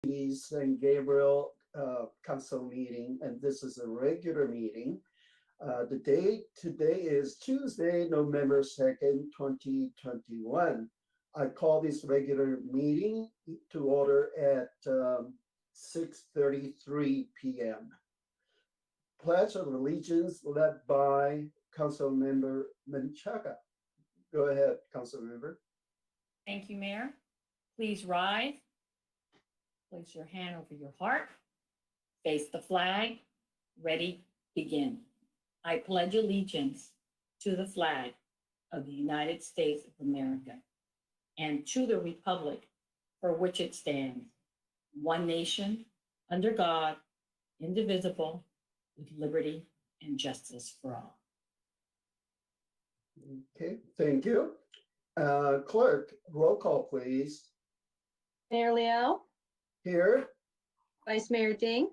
Keith and Gabriel council meeting, and this is a regular meeting. The date today is Tuesday, November 2nd, 2021. I call this regular meeting to order at 6:33 p.m. Pledge of Allegiance led by Council Member Menchaca. Go ahead, Council Member. Thank you, Mayor. Please rise. Place your hand over your heart. Face the flag. Ready, begin. I pledge allegiance to the flag of the United States of America and to the republic for which it stands, one nation, under God, indivisible, with liberty and justice for all. Okay, thank you. Clerk, roll call, please. Mayor Liao, Here. Vice Mayor Ding,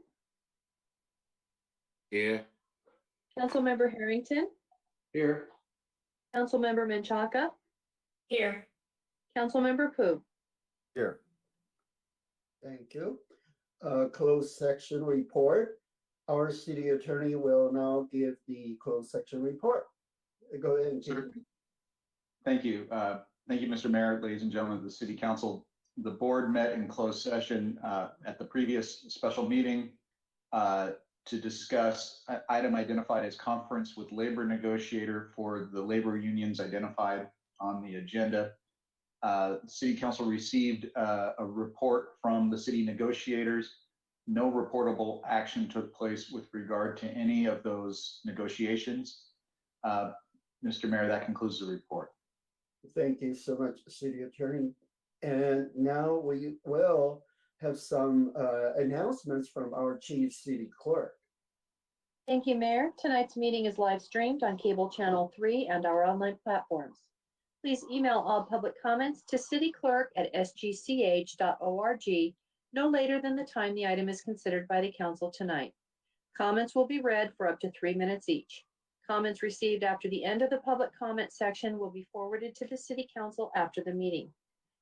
Here. Councilmember Harrington, Here. Councilmember Menchaca, Here. Councilmember Pu. Here. Thank you. Closed section report. Our city attorney will now give the closed section report. Go ahead, Keith. Thank you. Thank you, Mr. Mayor, ladies and gentlemen of the City Council. The board met in closed session at the previous special meeting to discuss an item identified as conference with labor negotiator for the labor unions identified on the agenda. City Council received a report from the city negotiators. No reportable action took place with regard to any of those negotiations. Mr. Mayor, that concludes the report. Thank you so much, City Attorney. And now we will have some announcements from our Chief City Clerk. Thank you, Mayor. Tonight's meeting is live streamed on cable channel 3 and our online platforms. Please email all public comments to cityclerk@sgch.org no later than the time the item is considered by the council tonight. Comments will be read for up to 3 minutes each. Comments received after the end of the public comment section will be forwarded to the City Council after the meeting.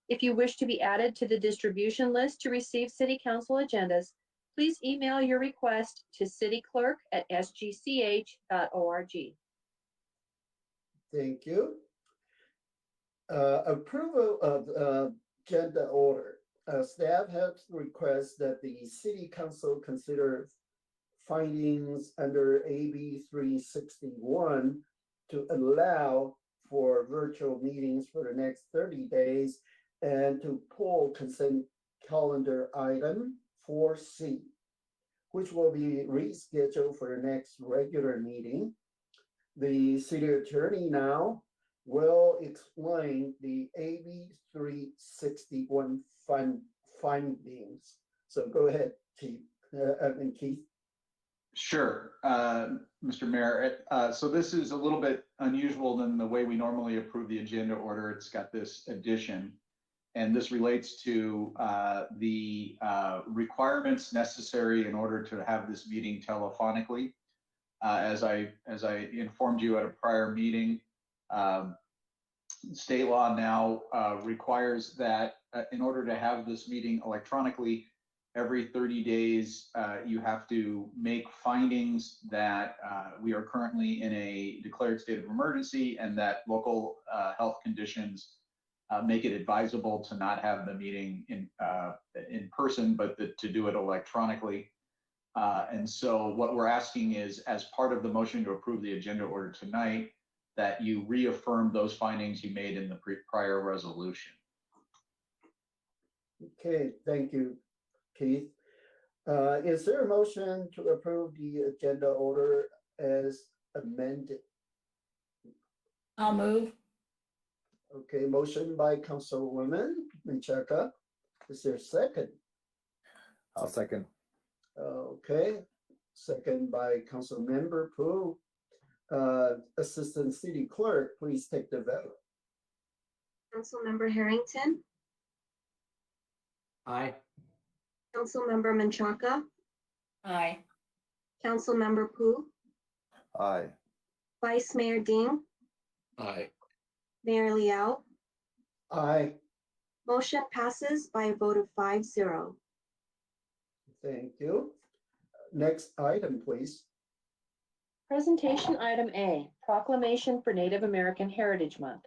If you wish to be added to the distribution list to receive City Council agendas, please email your request to cityclerk@sgch.org. Thank you. Approval of agenda order. Staff has requested that the City Council consider findings under AB 361 to allow for virtual meetings for the next 30 days and to pull consent calendar item 4C, which will be rescheduled for the next regular meeting. The city attorney now will explain the AB 361 findings. So go ahead, Chief and Keith. Sure, Mr. Mayor. So this is a little bit unusual than the way we normally approve the agenda order. It's got this addition, and this relates to the requirements necessary in order to have this meeting telephonically. As I informed you at a prior meeting, state law now requires that in order to have this meeting electronically, every 30 days, you have to make findings that we are currently in a declared state of emergency and that local health conditions make it advisable to not have the meeting in person, but to do it electronically. And so what we're asking is, as part of the motion to approve the agenda order tonight, that you reaffirm those findings you made in the prior resolution. Okay, thank you, Keith. Is there a motion to approve the agenda order as amended? I'll move. Okay, motion by Councilwoman Menchaca. Is there a second? I'll second. Okay, second by Councilmember Pu. Assistant City Clerk, please take the vote. Councilmember Harrington, Aye. Councilmember Menchaca, Aye. Councilmember Pu, Aye. Vice Mayor Ding, Aye. Mayor Liao. Aye. Motion passes by a vote of 5-0. Thank you. Next item, please. Presentation item A, Proclamation for Native American Heritage Month.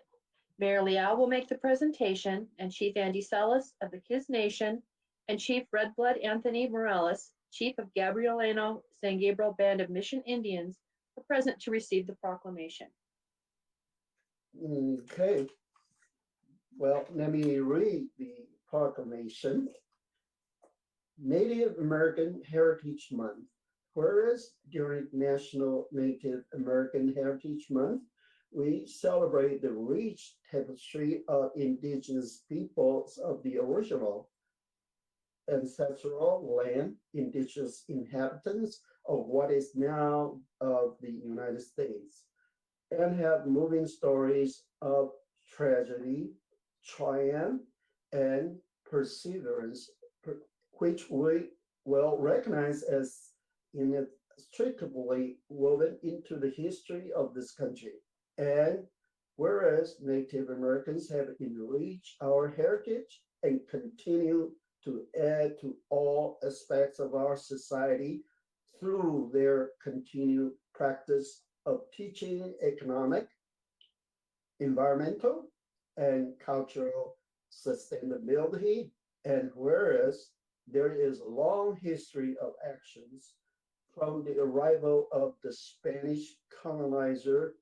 Mayor Liao will make the presentation, and Chief Andy Salas of the Kiz Nation and Chief Red Blood Anthony Morales, Chief of Gabrielino San Gabriel Band of Mission Indians, are present to receive the proclamation. Okay. Well, let me read the proclamation. Native American Heritage Month. Whereas during National Native American Heritage Month, we celebrate the rich tapestry of indigenous peoples of the original ancestral land, indigenous inhabitants of what is now of the United States, and have moving stories of tragedy, triumph, and perseverance, which we will recognize as inextricably woven into the history of this country. And whereas Native Americans have enriched our heritage and continue to add to all aspects of our society through their continued practice of teaching economic, environmental, and cultural sustainability. And whereas there is a long history of actions from the arrival of the Spanish colonizer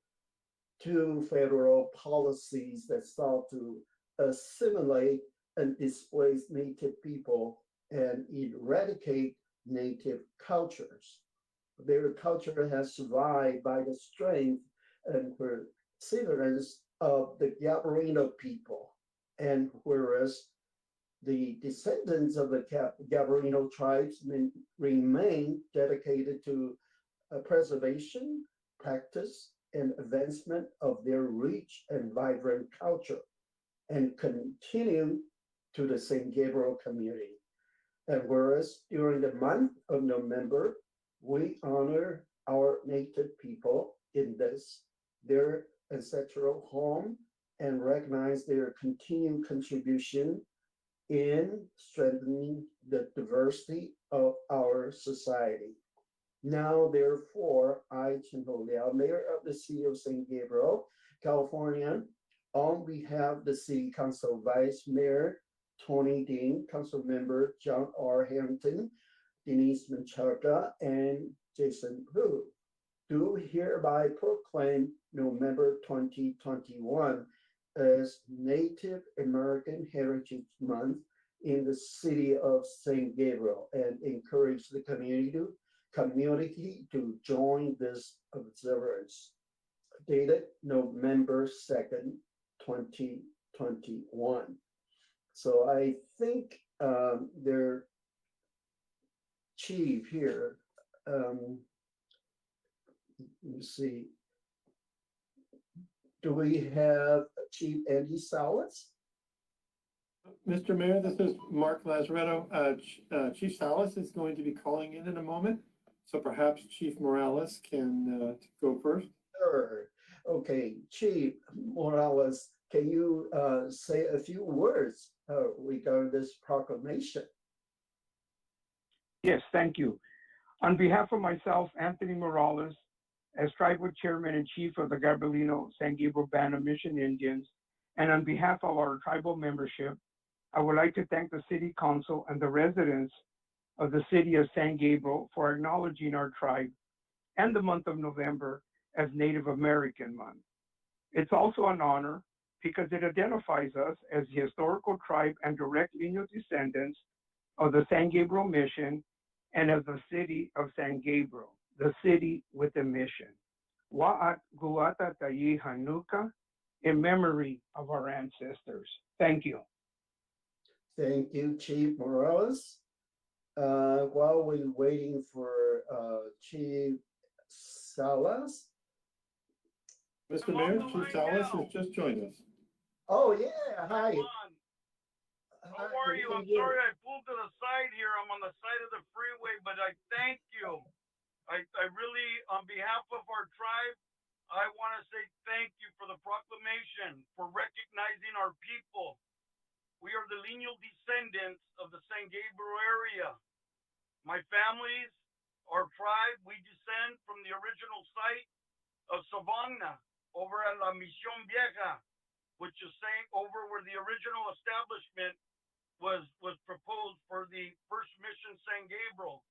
to federal policies that sought to assimilate and displace Native people and eradicate Native cultures. Their culture has survived by the strength and perseverance of the Gabrielino people. And whereas the descendants of the Gabrielino tribes remain dedicated to preservation, practice, and advancement of their rich and vibrant culture, and continue to the San Gabriel community. And whereas during the month of November, we honor our Native people in this, their ancestral home, and recognize their continued contribution in strengthening the diversity of our society. Now, therefore, I, Chinho Liao, Mayor of the City of San Gabriel, California, on behalf of the City Council Vice Mayor Tony Dean, Council Member John R. Hampton, Denise Menchaca, and Jason Hu, do hereby proclaim November 2021 as Native American Heritage Month in the city of San Gabriel, and encourage the community to join this observance. Dated November 2nd, 2021. So I think their chief here, let me see. Do we have Chief Andy Salas? Mr. Mayor, this is Mark Lazaretto. Chief Salas is going to be calling in a moment, so perhaps Chief Morales can go first. Sure. Okay, Chief Morales, can you say a few words regarding this proclamation? Yes, thank you. On behalf of myself, Anthony Morales, as Tribal Chairman and Chief of the Gabrielino San Gabriel Band of Mission Indians, and on behalf of our tribal membership, I would like to thank the City Council and the residents of the City of San Gabriel for acknowledging our tribe and the month of November as Native American Month. It's also an honor because it identifies us as the historical tribe and direct lineal descendants of the San Gabriel Mission and of the City of San Gabriel, the city with a mission. Wa'at Guata Tayi Hanuka, in memory of our ancestors. Thank you. Thank you, Chief Morales. While we're waiting for Chief Salas. Mr. Mayor, Chief Salas has just joined us. Oh, yeah, hi. How are you? I'm sorry I pulled to the side here. I'm on the side of the freeway, but I thank you. I really, on behalf of our tribe, I want to say thank you for the proclamation, for recognizing our people. We are the lineal descendants of the San Gabriel area. my families, our tribe, we descend from the original site of Savangna over at La Misión Vieja, which is saying over where the original establishment was proposed for the first mission San Gabriel.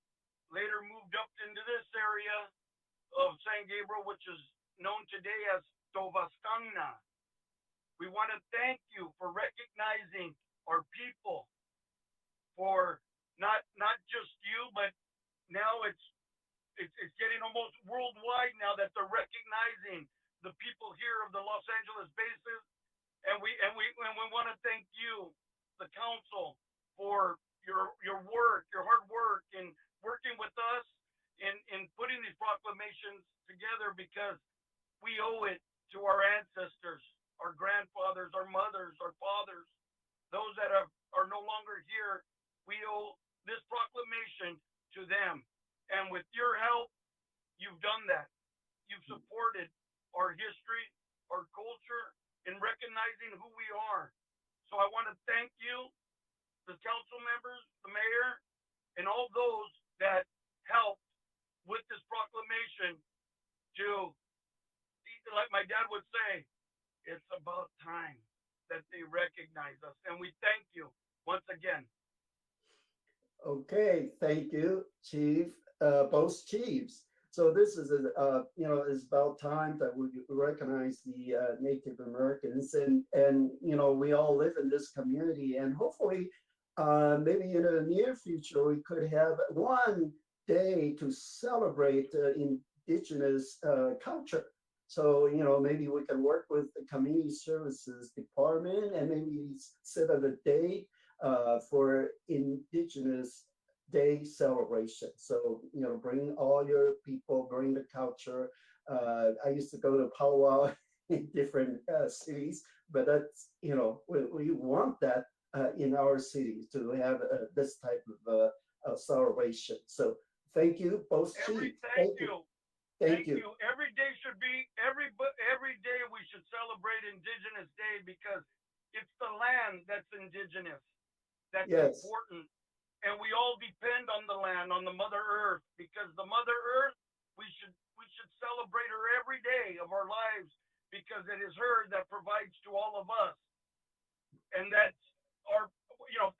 Later moved up into this area of San Gabriel, which is known today as Tovascangna. We want to thank you for recognizing our people, for not just you, but now it's getting almost worldwide now that they're recognizing the people here of the Los Angeles bases, and we want to thank you, the council, for your work, your hard work, and working with us in putting these proclamations together, because we owe it to our ancestors, our grandfathers, our mothers, our fathers, those that are no longer here. We owe this proclamation to them. And with your help, you've done that. You've supported our history, our culture, in recognizing who we are. So I want to thank you, the council members, the mayor, and all those that helped with this proclamation to, like my dad would say, it's about time that they recognize us. And we thank you once again. Okay, thank you, Chief, both chiefs. So this is, it's about time that we recognize the Native Americans, and we all live in this community, and hopefully, maybe in the near future, we could have one day to celebrate indigenous culture. So, maybe we can work with the Community Services Department and maybe set up a day for Indigenous Day celebration. So, bring all your people, bring the culture. I used to go to powwow in different cities, but that's, we want that in our city to have this type of celebration. So thank you, both chiefs. Thank you. Thank you. Every day should be, every day we should celebrate Indigenous Day, because it's the land that's indigenous. That's important. And we all depend on the land, on the Mother Earth, because the Mother Earth, we should celebrate her every day of our lives, because it is her that provides to all of us. And that's our,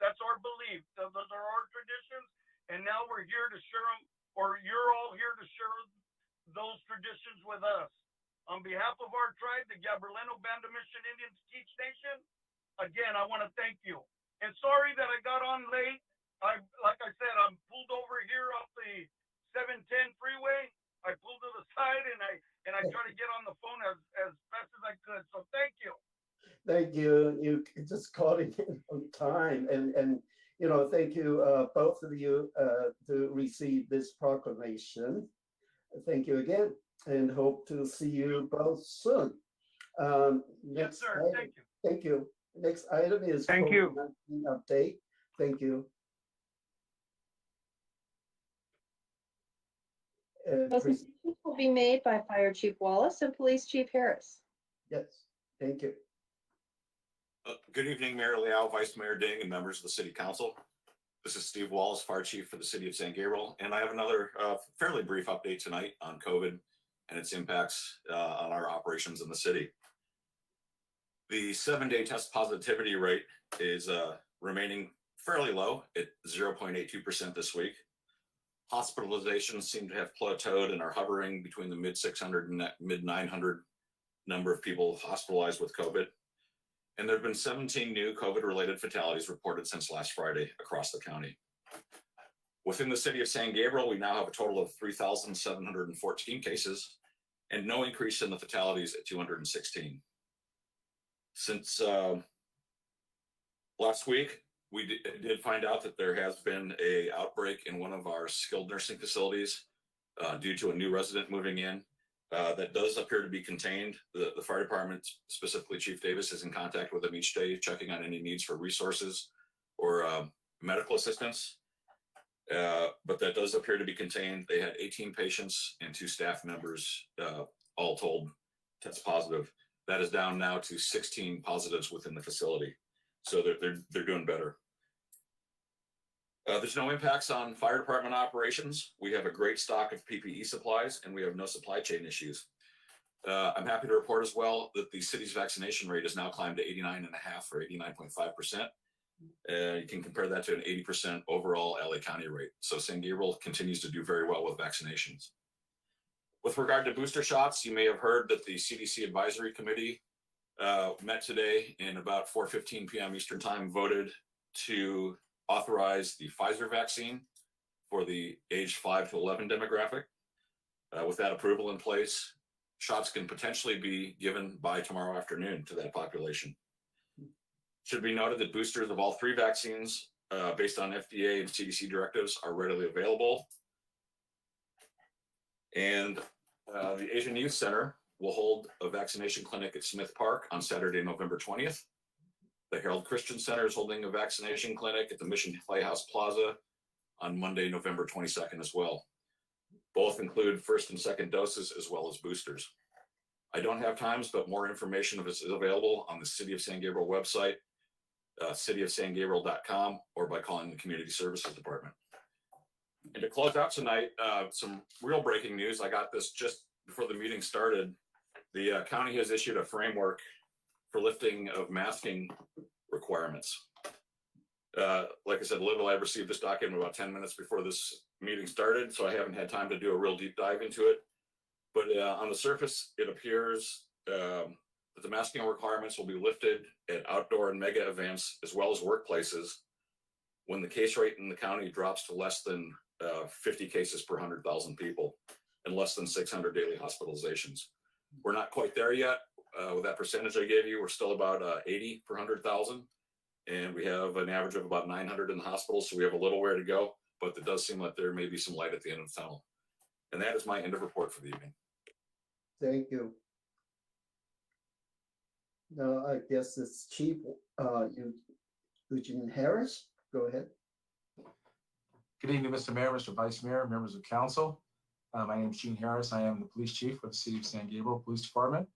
that's our belief. Those are our traditions. And now we're here to share them, or you're all here to share those traditions with us. On behalf of our tribe, the Gabrielino Band of Mission Indians Teach Nation, again, I want to thank you. And sorry that I got on late. Like I said, I'm pulled over here off the 710 freeway. I pulled to the side and I tried to get on the phone as fast as I could. So thank you. Thank you. You just called it on time, and thank you, both of you, to receive this proclamation. Thank you again, and hope to see you both soon. Yes, sir. Item, Thank you. Thank you. Next item is Thank you. COVID-19 update. Thank you. Presentations will be made by Fire Chief Wallace and Police Chief Harris. Yes, thank you. Good evening, Mayor Liao, Vice Mayor Ding, and members of the City Council. This is Steve Wallace, Fire Chief for the City of San Gabriel, and I have another fairly brief update tonight on COVID and its impacts on our operations in the city. The 7-day test positivity rate is remaining fairly low at 0.82% this week. Hospitalizations seem to have plateaued and are hovering between the mid 600 and mid 900 number of people hospitalized with COVID. And there have been 17 new COVID-related fatalities reported since last Friday across the county. Within the city of San Gabriel, we now have a total of 3,714 cases and no increase in the fatalities at 216. Since last week, we did find out that there has been an outbreak in one of our skilled nursing facilities due to a new resident moving in. That does appear to be contained. The fire department, specifically Chief Davis, is in contact with them each day, checking on any needs for resources or medical assistance. But that does appear to be contained. They had 18 patients and 2 staff members, all told, test positive. That is down now to 16 positives within the facility. So they're doing better. There's no impacts on fire department operations. We have a great stock of PPE supplies and we have no supply chain issues. I'm happy to report as well that the city's vaccination rate has now climbed to 89.5 or 89.5%. You can compare that to an 80% overall LA County rate. So San Gabriel continues to do very well with vaccinations. With regard to booster shots, you may have heard that the CDC Advisory Committee met today and about 4:15 p.m. Eastern Time voted to authorize the Pfizer vaccine for the age 5 to 11 demographic. With that approval in place, shots can potentially be given by tomorrow afternoon to that population. Should be noted that boosters of all 3 vaccines based on FDA and CDC directives are readily available. And the Asian Youth Center will hold a vaccination clinic at Smith Park on Saturday, November 20th. The Herald Christian Center is holding a vaccination clinic at the Mission Playhouse Plaza on Monday, November 22nd as well. Both include first and second doses as well as boosters. I don't have times, but more information is available on the City of San Gabriel website, cityofsangabriel.com, or by calling the Community Services Department. And to close out tonight, some real breaking news. I got this just before the meeting started. The county has issued a framework for lifting of masking requirements. Like I said, I received this document about 10 minutes before this meeting started, so I haven't had time to do a real deep dive into it. But on the surface, it appears that the masking requirements will be lifted at outdoor and mega events as well as workplaces when the case rate in the county drops to less than 50 cases per 100,000 people and less than 600 daily hospitalizations. We're not quite there yet. With that percentage I gave you, we're still about 80 per 100,000. And we have an average of about 900 in the hospital, so we have a little way to go, but it does seem like there may be some light at the end of the tunnel. And that is my end of report for the evening. Thank you. Now, I guess it's Chief Eugene Harris. Go ahead. Good evening, Mr. Mayor, Mr. Vice Mayor, members of council. My name is Gene Harris. I am the police chief for the City of San Gabriel Police Department.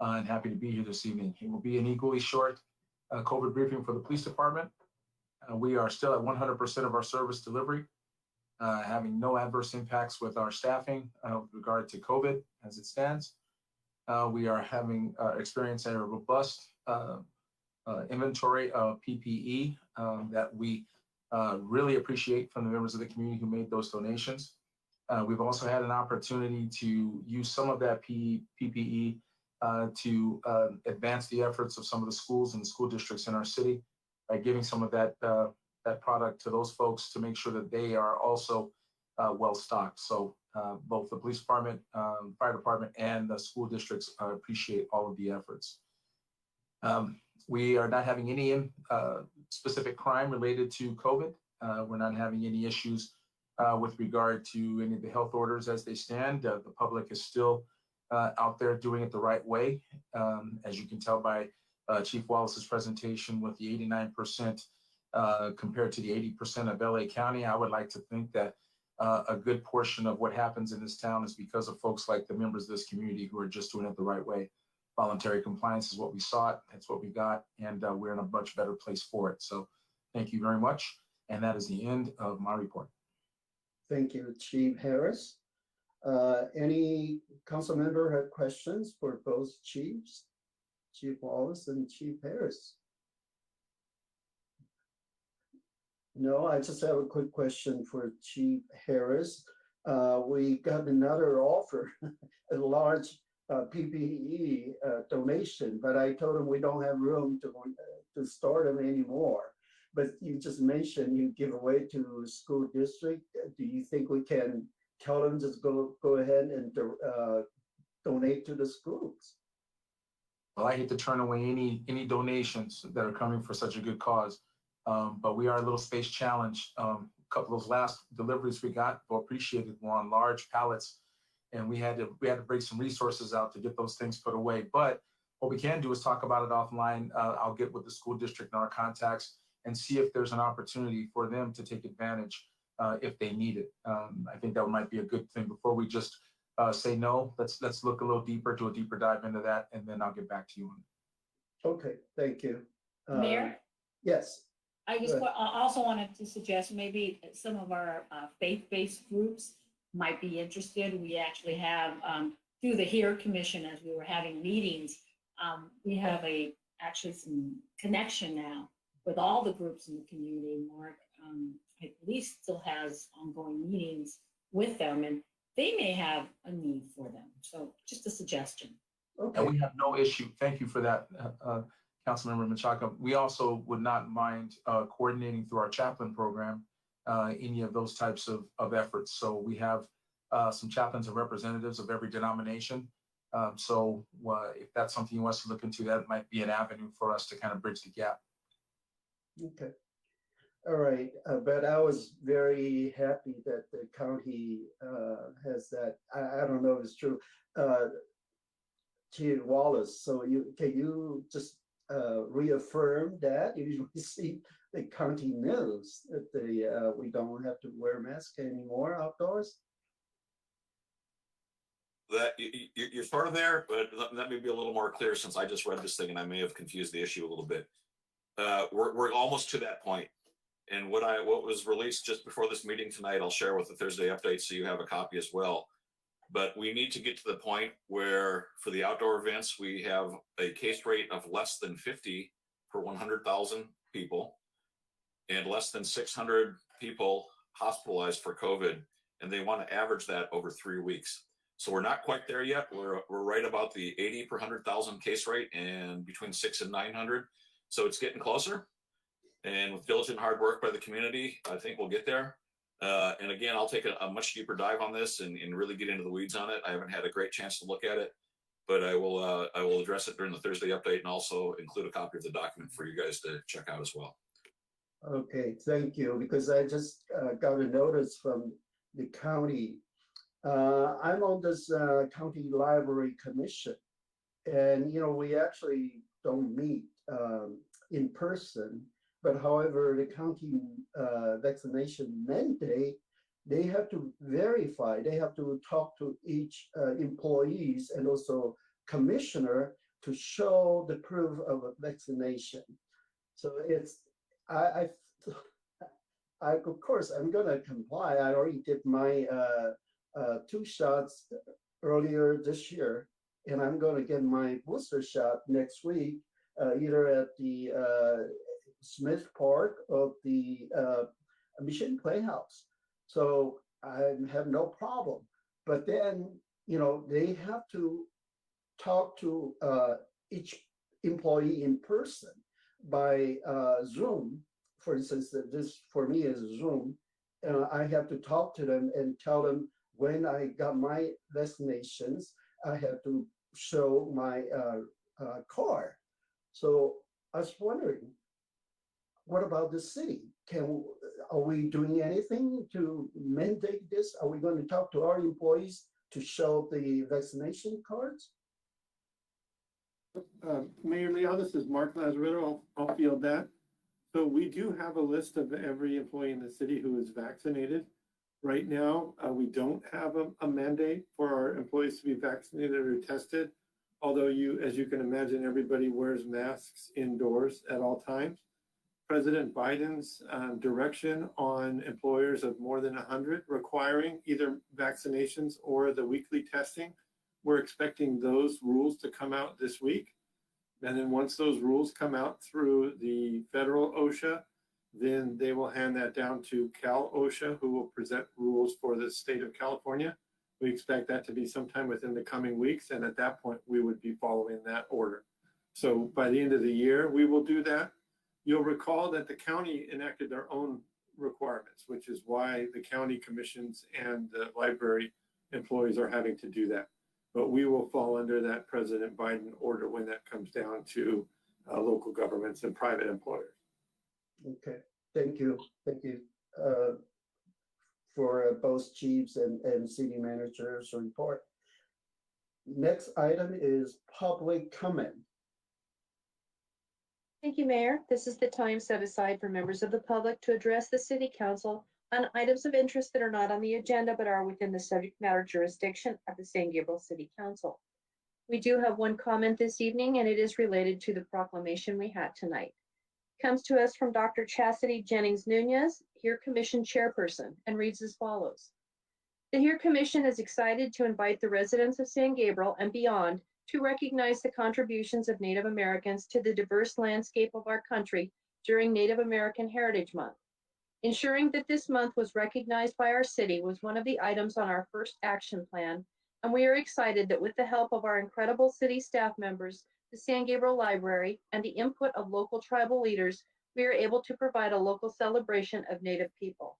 And happy to be here this evening. It will be an equally short COVID briefing for the police department. We are still at 100% of our service delivery, having no adverse impacts with our staffing with regard to COVID as it stands. We are having experienced a robust inventory of PPE that we really appreciate from the members of the community who made those donations. We've also had an opportunity to use some of that PPE to advance the efforts of some of the schools and school districts in our city by giving some of that product to those folks to make sure that they are also well stocked. So both the police department, fire department, and the school districts appreciate all of the efforts. We are not having any specific crime related to COVID. We're not having any issues with regard to any of the health orders as they stand. The public is still out there doing it the right way. As you can tell by Chief Wallace's presentation with the 89% compared to the 80% of LA County, I would like to think that a good portion of what happens in this town is because of folks like the members of this community who are just doing it the right way. Voluntary compliance is what we sought, that's what we got, and we're in a much better place for it. So thank you very much. And that is the end of my report. Thank you, Chief Harris. Any council member have questions for both chiefs, Chief Wallace and Chief Harris? No, I just have a quick question for Chief Harris. We got another offer, a large PPE donation, but I told him we don't have room to store them anymore. But you just mentioned you give away to school district. Do you think we can tell them just go ahead and donate to the schools? Well, I hate to turn away any donations that are coming for such a good cause, but we are a little space challenged. A couple of those last deliveries we got were appreciated, were on large pallets, and we had to break some resources out to get those things put away. But what we can do is talk about it offline. I'll get with the school district and our contacts and see if there's an opportunity for them to take advantage if they need it. I think that might be a good thing before we just say no. Let's look a little deeper, do a deeper dive into that, and then I'll get back to you on it. Okay, thank you. Mayor? Yes. I just Good. also wanted to suggest maybe some of our faith-based groups might be interested. We actually have, through the HERE Commission, as we were having meetings, we have actually some connection now with all the groups in the community. Mark, at least still has ongoing meetings with them, and they may have a need for them. So just a suggestion. Okay. And we have no issue. Thank you for that, Councilmember Menchaca. We also would not mind coordinating through our chaplain program any of those types of efforts. So we have some chaplains and representatives of every denomination. So if that's something you want us to look into, that might be an avenue for us to kind of bridge the gap. Okay. All right, but I was very happy that the county has that. I don't know if it's true. Chief Wallace, so can you just reaffirm that you receive the county news that we don't have to wear masks anymore outdoors? That you're sort of there, but let me be a little more clear, since I just read this thing and I may have confused the issue a little bit. We're almost to that point. And what was released just before this meeting tonight, I'll share with the Thursday update so you have a copy as well. But we need to get to the point where for the outdoor events, we have a case rate of less than 50 per 100,000 people and less than 600 people hospitalized for COVID. And they want to average that over 3 weeks. So we're not quite there yet. We're right about the 80 per 100,000 case rate and between 600 and 900. So it's getting closer. And with diligent hard work by the community, I think we'll get there. And again, I'll take a much deeper dive on this and really get into the weeds on it. I haven't had a great chance to look at it, but I will address it during the Thursday update and also include a copy of the document for you guys to check out as well. Okay, thank you, because I just got a notice from the county. I'm on this county library commission, and we actually don't meet in person. But however, the county vaccination mandate, they have to verify, they have to talk to each employees and also commissioner to show the proof of vaccination. So it's, I of course, I'm gonna comply. I already did my 2 shots earlier this year, and I'm gonna get my booster shot next week, either at the Smith Park of the Mission Playhouse. So I have no problem. But then, they have to talk to each employee in person by Zoom. For instance, this for me is Zoom. I have to talk to them and tell them when I got my vaccinations, I have to show my card. So I was wondering, what about the city? Are we doing anything to mandate this? Are we going to talk to our employees to show the vaccination cards? Mayor Leal, this is Mark Lazaretto. I'll field that. So we do have a list of every employee in the city who is vaccinated. Right now, we don't have a mandate for our employees to be vaccinated or tested. Although as you can imagine, everybody wears masks indoors at all times. President Biden's direction on employers of more than 100 requiring either vaccinations or the weekly testing. We're expecting those rules to come out this week. And then once those rules come out through the federal OSHA, then they will hand that down to Cal OSHA, who will present rules for the state of California. We expect that to be sometime within the coming weeks. And at that point, we would be following that order. So by the end of the year, we will do that. You'll recall that the county enacted their own requirements, which is why the county commissions and the library employees are having to do that. But we will fall under that President Biden order when that comes down to local governments and private employers. Okay, thank you. Thank you for both chiefs and city managers report. Next item is public comment. Thank you, Mayor. This is the time set aside for members of the public to address the City Council on items of interest that are not on the agenda but are within the subject matter jurisdiction of the San Gabriel City Council. We do have one comment this evening, and it is related to the proclamation we had tonight. comes to us from Dr. Chastity Jennings Nunez, HERE Commission Chairperson, and reads as follows. The HERE Commission is excited to invite the residents of San Gabriel and beyond to recognize the contributions of Native Americans to the diverse landscape of our country during Native American Heritage Month. Ensuring that this month was recognized by our city was one of the items on our first action plan, and we are excited that with the help of our incredible city staff members, the San Gabriel Library, and the input of local tribal leaders, we are able to provide a local celebration of Native people.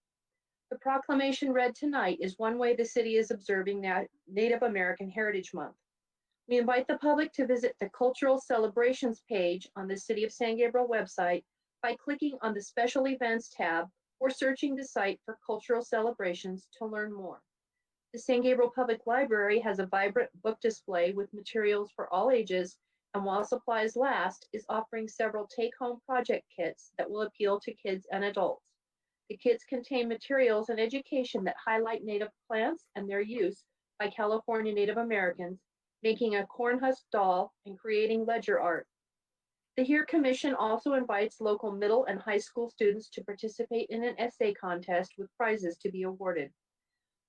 The proclamation read tonight is one way the city is observing Native American Heritage Month. We invite the public to visit the Cultural Celebrations page on the City of San Gabriel website by clicking on the Special Events tab or searching the site for cultural celebrations to learn more. The San Gabriel Public Library has a vibrant book display with materials for all ages, and while supplies last, is offering several take-home project kits that will appeal to kids and adults. The kits contain materials and education that highlight Native plants and their use by California Native Americans, making a corn husk doll and creating ledger art. The HERE Commission also invites local middle and high school students to participate in an essay contest with prizes to be awarded.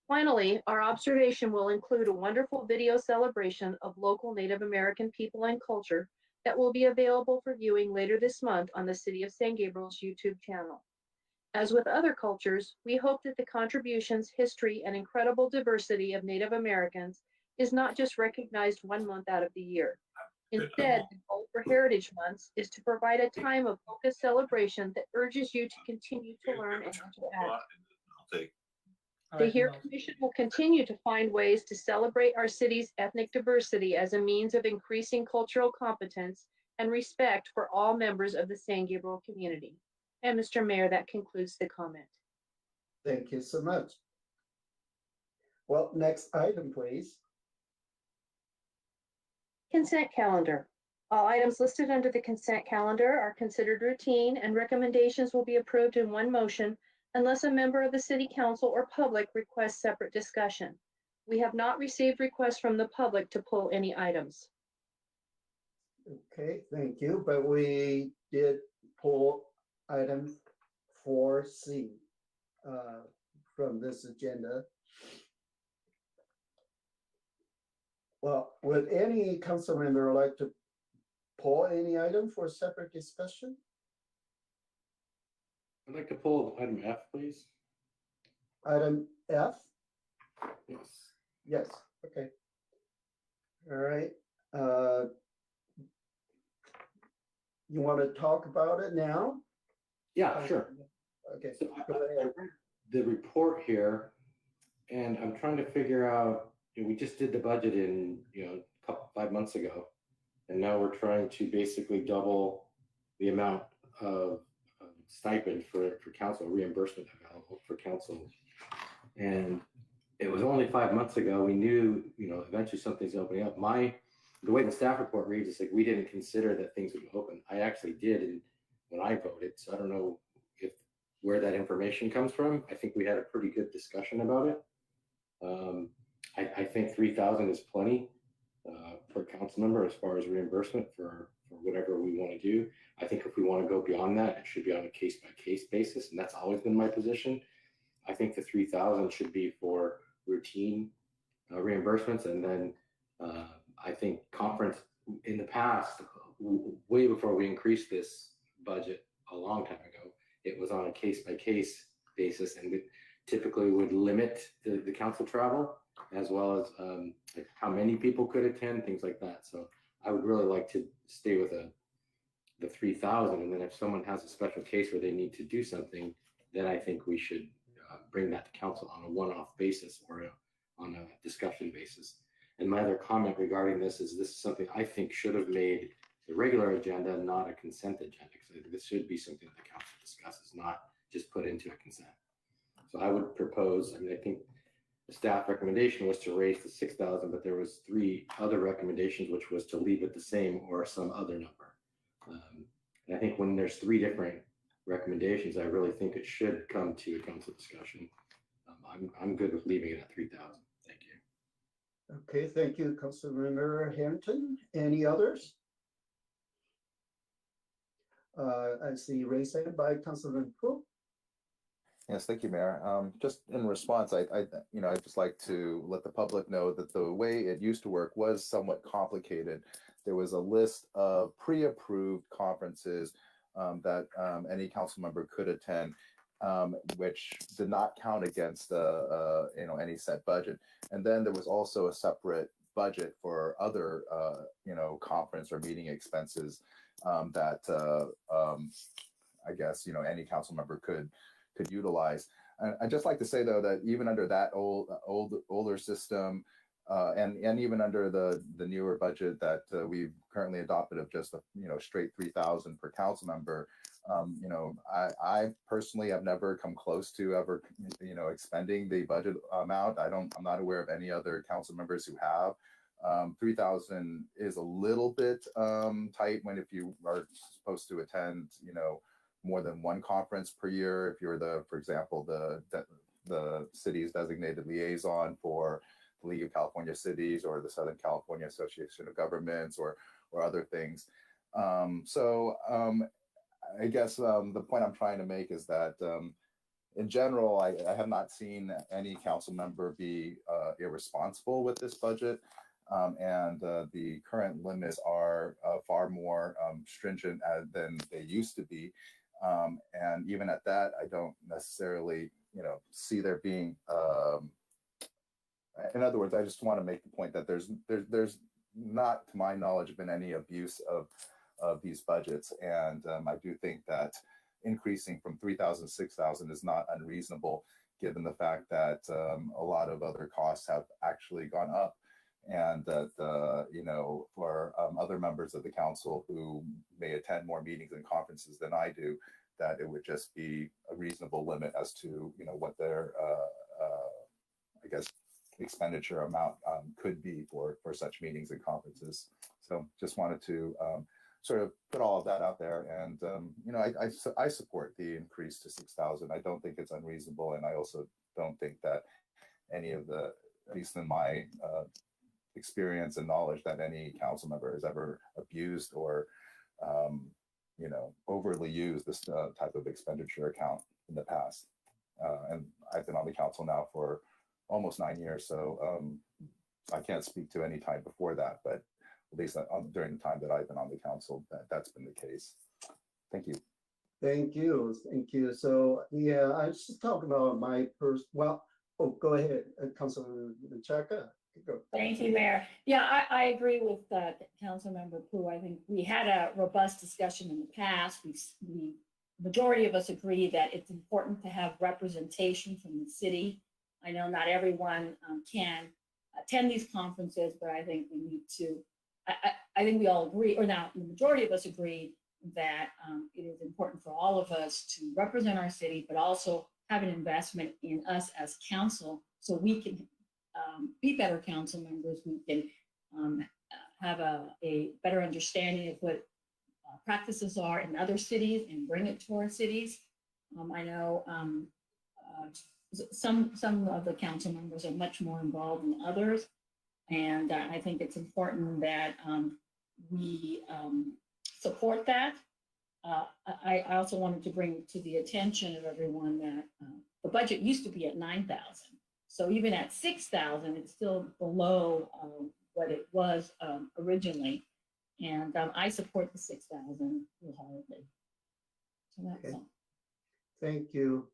Finally, our observation will include a wonderful video celebration of local Native American people and culture that will be available for viewing later this month on the City of San Gabriel's YouTube channel. As with other cultures, we hope that the contributions, history, and incredible diversity of Native Americans is not just recognized 1 month out of the year. Instead, the goal for Heritage Months is to provide a time of focused celebration that urges you to continue to learn and interact. The HERE Commission will continue to find ways to celebrate our city's ethnic diversity as a means of increasing cultural competence and respect for all members of the San Gabriel community. And Mr. Mayor, that concludes the comment. Thank you so much. Well, next item, please. Consent calendar. All items listed under the consent calendar are considered routine, and recommendations will be approved in one motion unless a member of the City Council or public requests separate discussion. We have not received requests from the public to pull any items. Okay, thank you, but we did pull item 4C from this agenda. Well, would any council member like to pull any item for separate discussion? I'd like to pull item F, please. Item F? Yes. Yes, okay. All right. You want to talk about it now? Yeah, sure. Okay, So go I ahead. read the report here, and I'm trying to figure out, we just did the budget in, 5 months ago, and now we're trying to basically double the amount of stipend for council, reimbursement available for council. And it was only 5 months ago. We knew, eventually something's opening up. The way the staff report reads, it's like we didn't consider that things would open. I actually did when I voted, so I don't know where that information comes from. I think we had a pretty good discussion about it. I think 3,000 is plenty per council member as far as reimbursement for whatever we want to do. I think if we want to go beyond that, it should be on a case-by-case basis, and that's always been my position. I think the 3,000 should be for routine reimbursements, and then I think conference in the past, way before we increased this budget a long time ago, it was on a case-by-case basis, and it typically would limit the council travel, as well as like how many people could attend, things like that. So I would really like to stay with the 3,000, and then if someone has a special case where they need to do something, then I think we should bring that to council on a one-off basis or on a discussion basis. And my other comment regarding this is something I think should have made the regular agenda, not a consent agenda, because this should be something that the council discusses, not just put into a consent. So I would propose, I think the staff recommendation was to raise to 6,000, but there was 3 other recommendations, which was to leave it the same or some other number. And I think when there's 3 different recommendations, I really think it should come to a council discussion. I'm good with leaving it at 3,000. Thank you. Okay, thank you, Councilmember Harrington. Any others? I see raised hand by Councilman Pu. Yes, thank you, Mayor. Just in response, I'd just like to let the public know that the way it used to work was somewhat complicated. There was a list of pre-approved conferences that any council member could attend, which did not count against any set budget. And then there was also a separate budget for other conference or meeting expenses that I guess any council member could utilize. I'd just like to say though that even under that older system, and even under the newer budget that we've currently adopted of just straight 3,000 per council member, I personally have never come close to ever expending the budget amount. I'm not aware of any other council members who have. 3,000 is a little bit tight if you are supposed to attend more than one conference per year. If you're for example, the city's designated liaison for the League of California Cities or the Southern California Association of Governments or other things. I guess the point I'm trying to make is that in general, I have not seen any council member be irresponsible with this budget. And the current limits are far more stringent than they used to be. And even at that, I don't necessarily, see there being, in other words, I just want to make the point that there's not, to my knowledge, been any abuse of these budgets. And I do think that increasing from 3,000 to 6,000 is not unreasonable, given the fact that a lot of other costs have actually gone up. And that, for other members of the council who may attend more meetings and conferences than I do, that it would just be a reasonable limit as to, what their, I guess, expenditure amount could be for such meetings and conferences. So just wanted to sort of put all of that out there. And, I support the increase to 6,000. I don't think it's unreasonable. And I also don't think that any of the, at least in my experience and knowledge, that any council member has ever abused or overly used this type of expenditure account in the past. And I've been on the council now for almost 9 years, so I can't speak to any time before that, but at least during the time that I've been on the council, that's been the case. Thank you. Thank you. Thank you. So yeah, I just talk about my first. Well, go ahead, Councilman Menchaca. Thank you, Mayor. Yeah, I agree with Councilmember Pu. I think we had a robust discussion in the past. We majority of us agree that it's important to have representation from the city. I know not everyone can attend these conferences, but I think we need to. I think we all agree, or now the majority of us agree that it is important for all of us to represent our city, but also have an investment in us as council, so we can be better council members. We can have a better understanding of what practices are in other cities and bring it to our cities. I know some of the council members are much more involved than others, and I think it's important that we support that. I also wanted to bring to the attention of everyone that the budget used to be at 9,000. So even at 6,000, it's still below what it was originally. And I support the 6,000 wholeheartedly. So that's all. Thank you.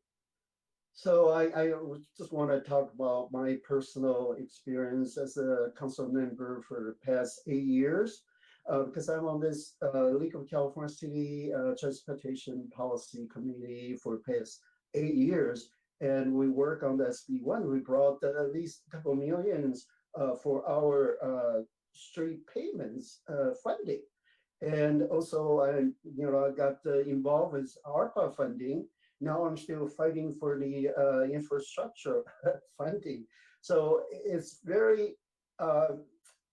So I just want to talk about my personal experience as a council member for the past 8 years, because I'm on this League of California City Transportation Policy Committee for the past 8 years. And we work on the SB1. We brought at least a couple millions for our street payments funding. And also, I got involved with ARPA funding. Now I'm still fighting for the infrastructure funding. So it's very, I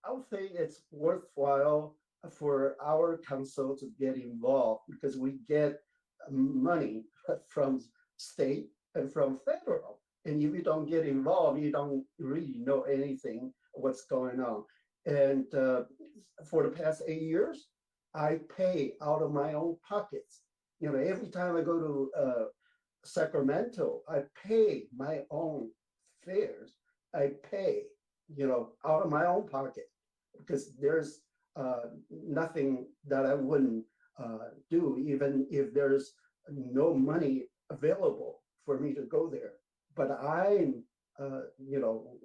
would say it's worthwhile for our council to get involved, because we get money from state and from federal. And if you don't get involved, you don't really know anything what's going on. And for the past 8 years, I pay out of my own pockets. You know, every time I go to Sacramento, I pay my own fares. I pay, you know, out of my own pocket because there's nothing that I wouldn't do, even if there's no money available for me to go there. But I'm, you know,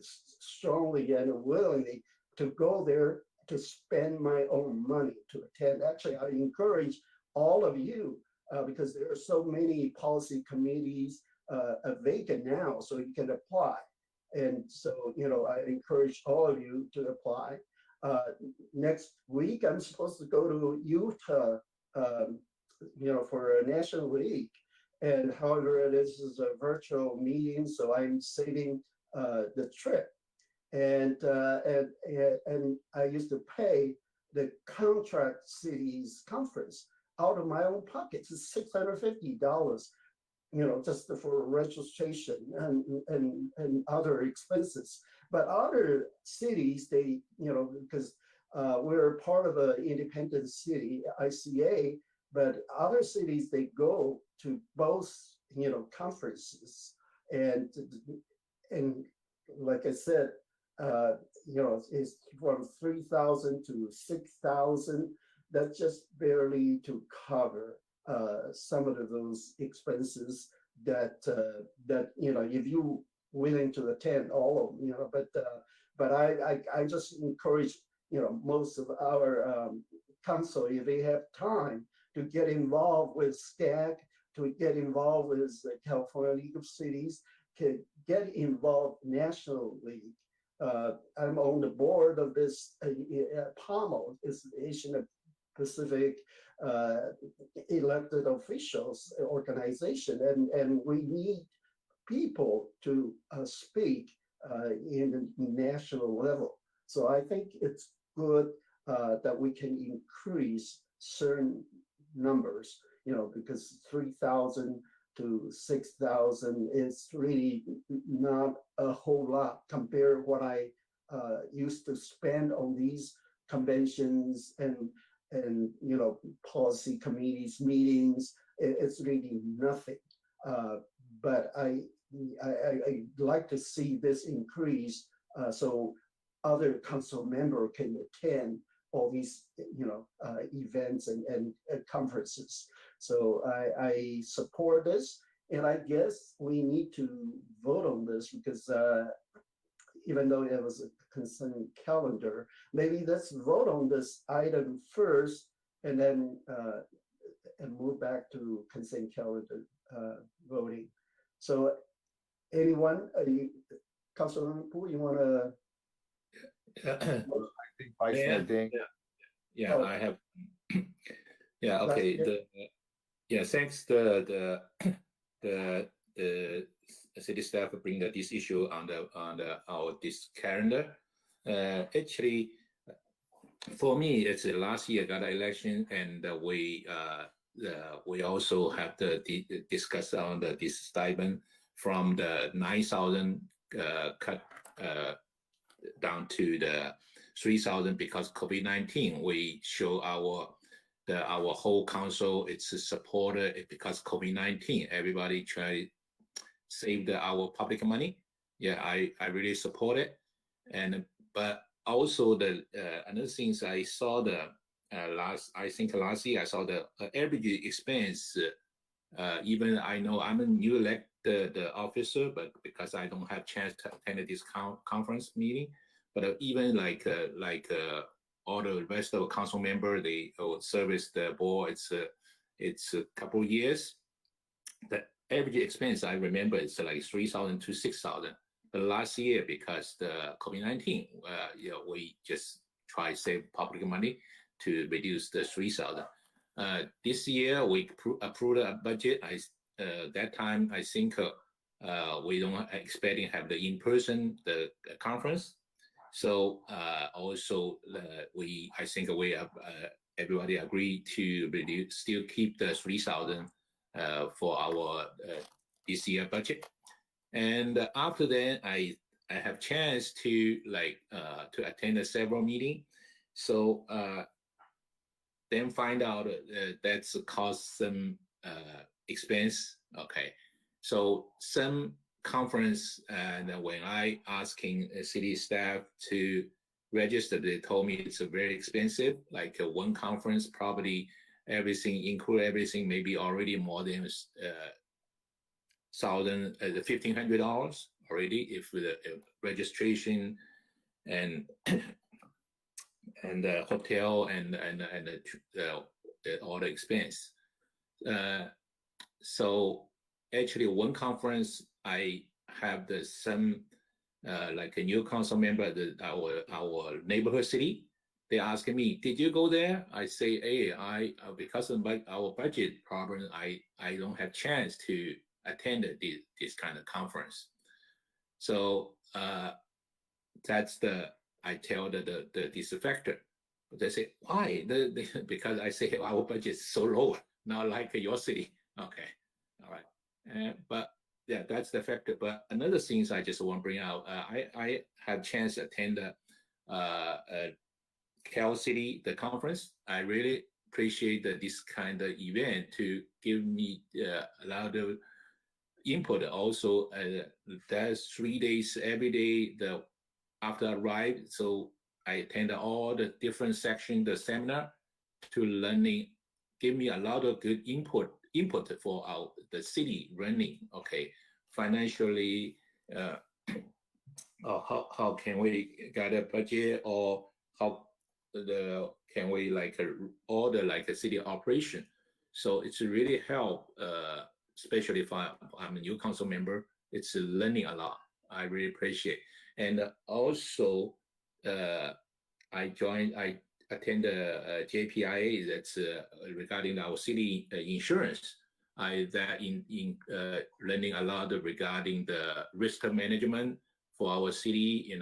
strongly and willingly to go there to spend my own money to attend. Actually, I encourage all of you because there are so many policy committees vacant now, so you can apply. And so, you know, I encourage all of you to apply. Next week, I'm supposed to go to Utah, you know, for a National League. And however, this is a virtual meeting, so I'm saving the trip. And I used to pay the contract cities conference out of my own pocket. It's $650, you know, just for registration and other expenses. But other cities, they, you know, because we're part of an independent city, ICA, but other cities, they go to both, you know, conferences. And like I said, you know, it's from 3,000 to 6,000. That's just barely to cover some of those expenses that you know, if you willing to attend all of them, you know, but I just encourage, you know, most of our council, if they have time, to get involved with SCAC, to get involved with the California League of Cities, to get involved nationally. I'm on the board of this PAMO, is Asian Pacific elected officials organization, and we need people to speak in the national level. So I think it's good that we can increase certain numbers, you know, because 3,000 to 6,000 is really not a whole lot compared to what I used to spend on these conventions and you know, policy committees meetings. It's really nothing. But I'd like to see this increase so other council member can attend all these, you know, events and conferences. So I support this, and I guess we need to vote on this because even though it was a consent calendar, maybe let's vote on this item first and then and move back to consent calendar voting. So anyone, Councilman Pu, you want to? I think Vice Mayor Ding. Yeah, Oh. I have. Yeah, okay. Thanks the city staff bring this issue on our this calendar. Actually, for me, it's last year got an election, and we also have to discuss on this stipend from the 9,000 cut down to the 3,000 because COVID-19. We show our whole council it's supported because COVID-19. Everybody try save our public money. Yeah, I really support it. And but also the another things I saw the last year I saw the average expense. Even I know I'm a new elected officer, but because I don't have chance to attend this conference meeting, but even like all the rest of the council member, they service the board. It's a couple of years. The average expense I remember it's like 3,000 to 6,000. But last year, because the COVID-19, you know, we just try to save public money to reduce the 3,000. This year we approved a budget. That time I think we don't expecting have the in-person the conference. So also I think we have everybody agreed to reduce, still keep the 3,000 for our this year budget. And after that, I have chance to to attend several meetings. So then find out that's cost some expense. Okay, so some conference, and when I asking city staff to register, they told me it's a very expensive. Like one conference, probably everything include everything, maybe already more than $1,500 already if the registration and and the hotel and all the expense. So actually, one conference I have some like a new council member, our neighborhood city. They ask me, "Did you go there?" I say, "Hey, because of our budget problem, I don't have chance to attend this kind of conference." So that's I tell this factor. But they say, why? Because I say our budget is so low, not like your city. Okay, all right. But yeah, that's the factor. But another things I just want to bring out, I had chance to attend Cal City, the conference. I really appreciate this kind of event to give me a lot of input. Also, that's 3 days every day. After I arrived, so I attended all the different sections, the seminar, to learning, give me a lot of good input for the city running. Okay, financially, how can we get a budget, or how can we order like a city operation? So it's really help, especially if I'm a new council member. It's learning a lot. I really appreciate. And also, I attend JPIA, that's regarding our city insurance. Learning a lot regarding the risk management for our city,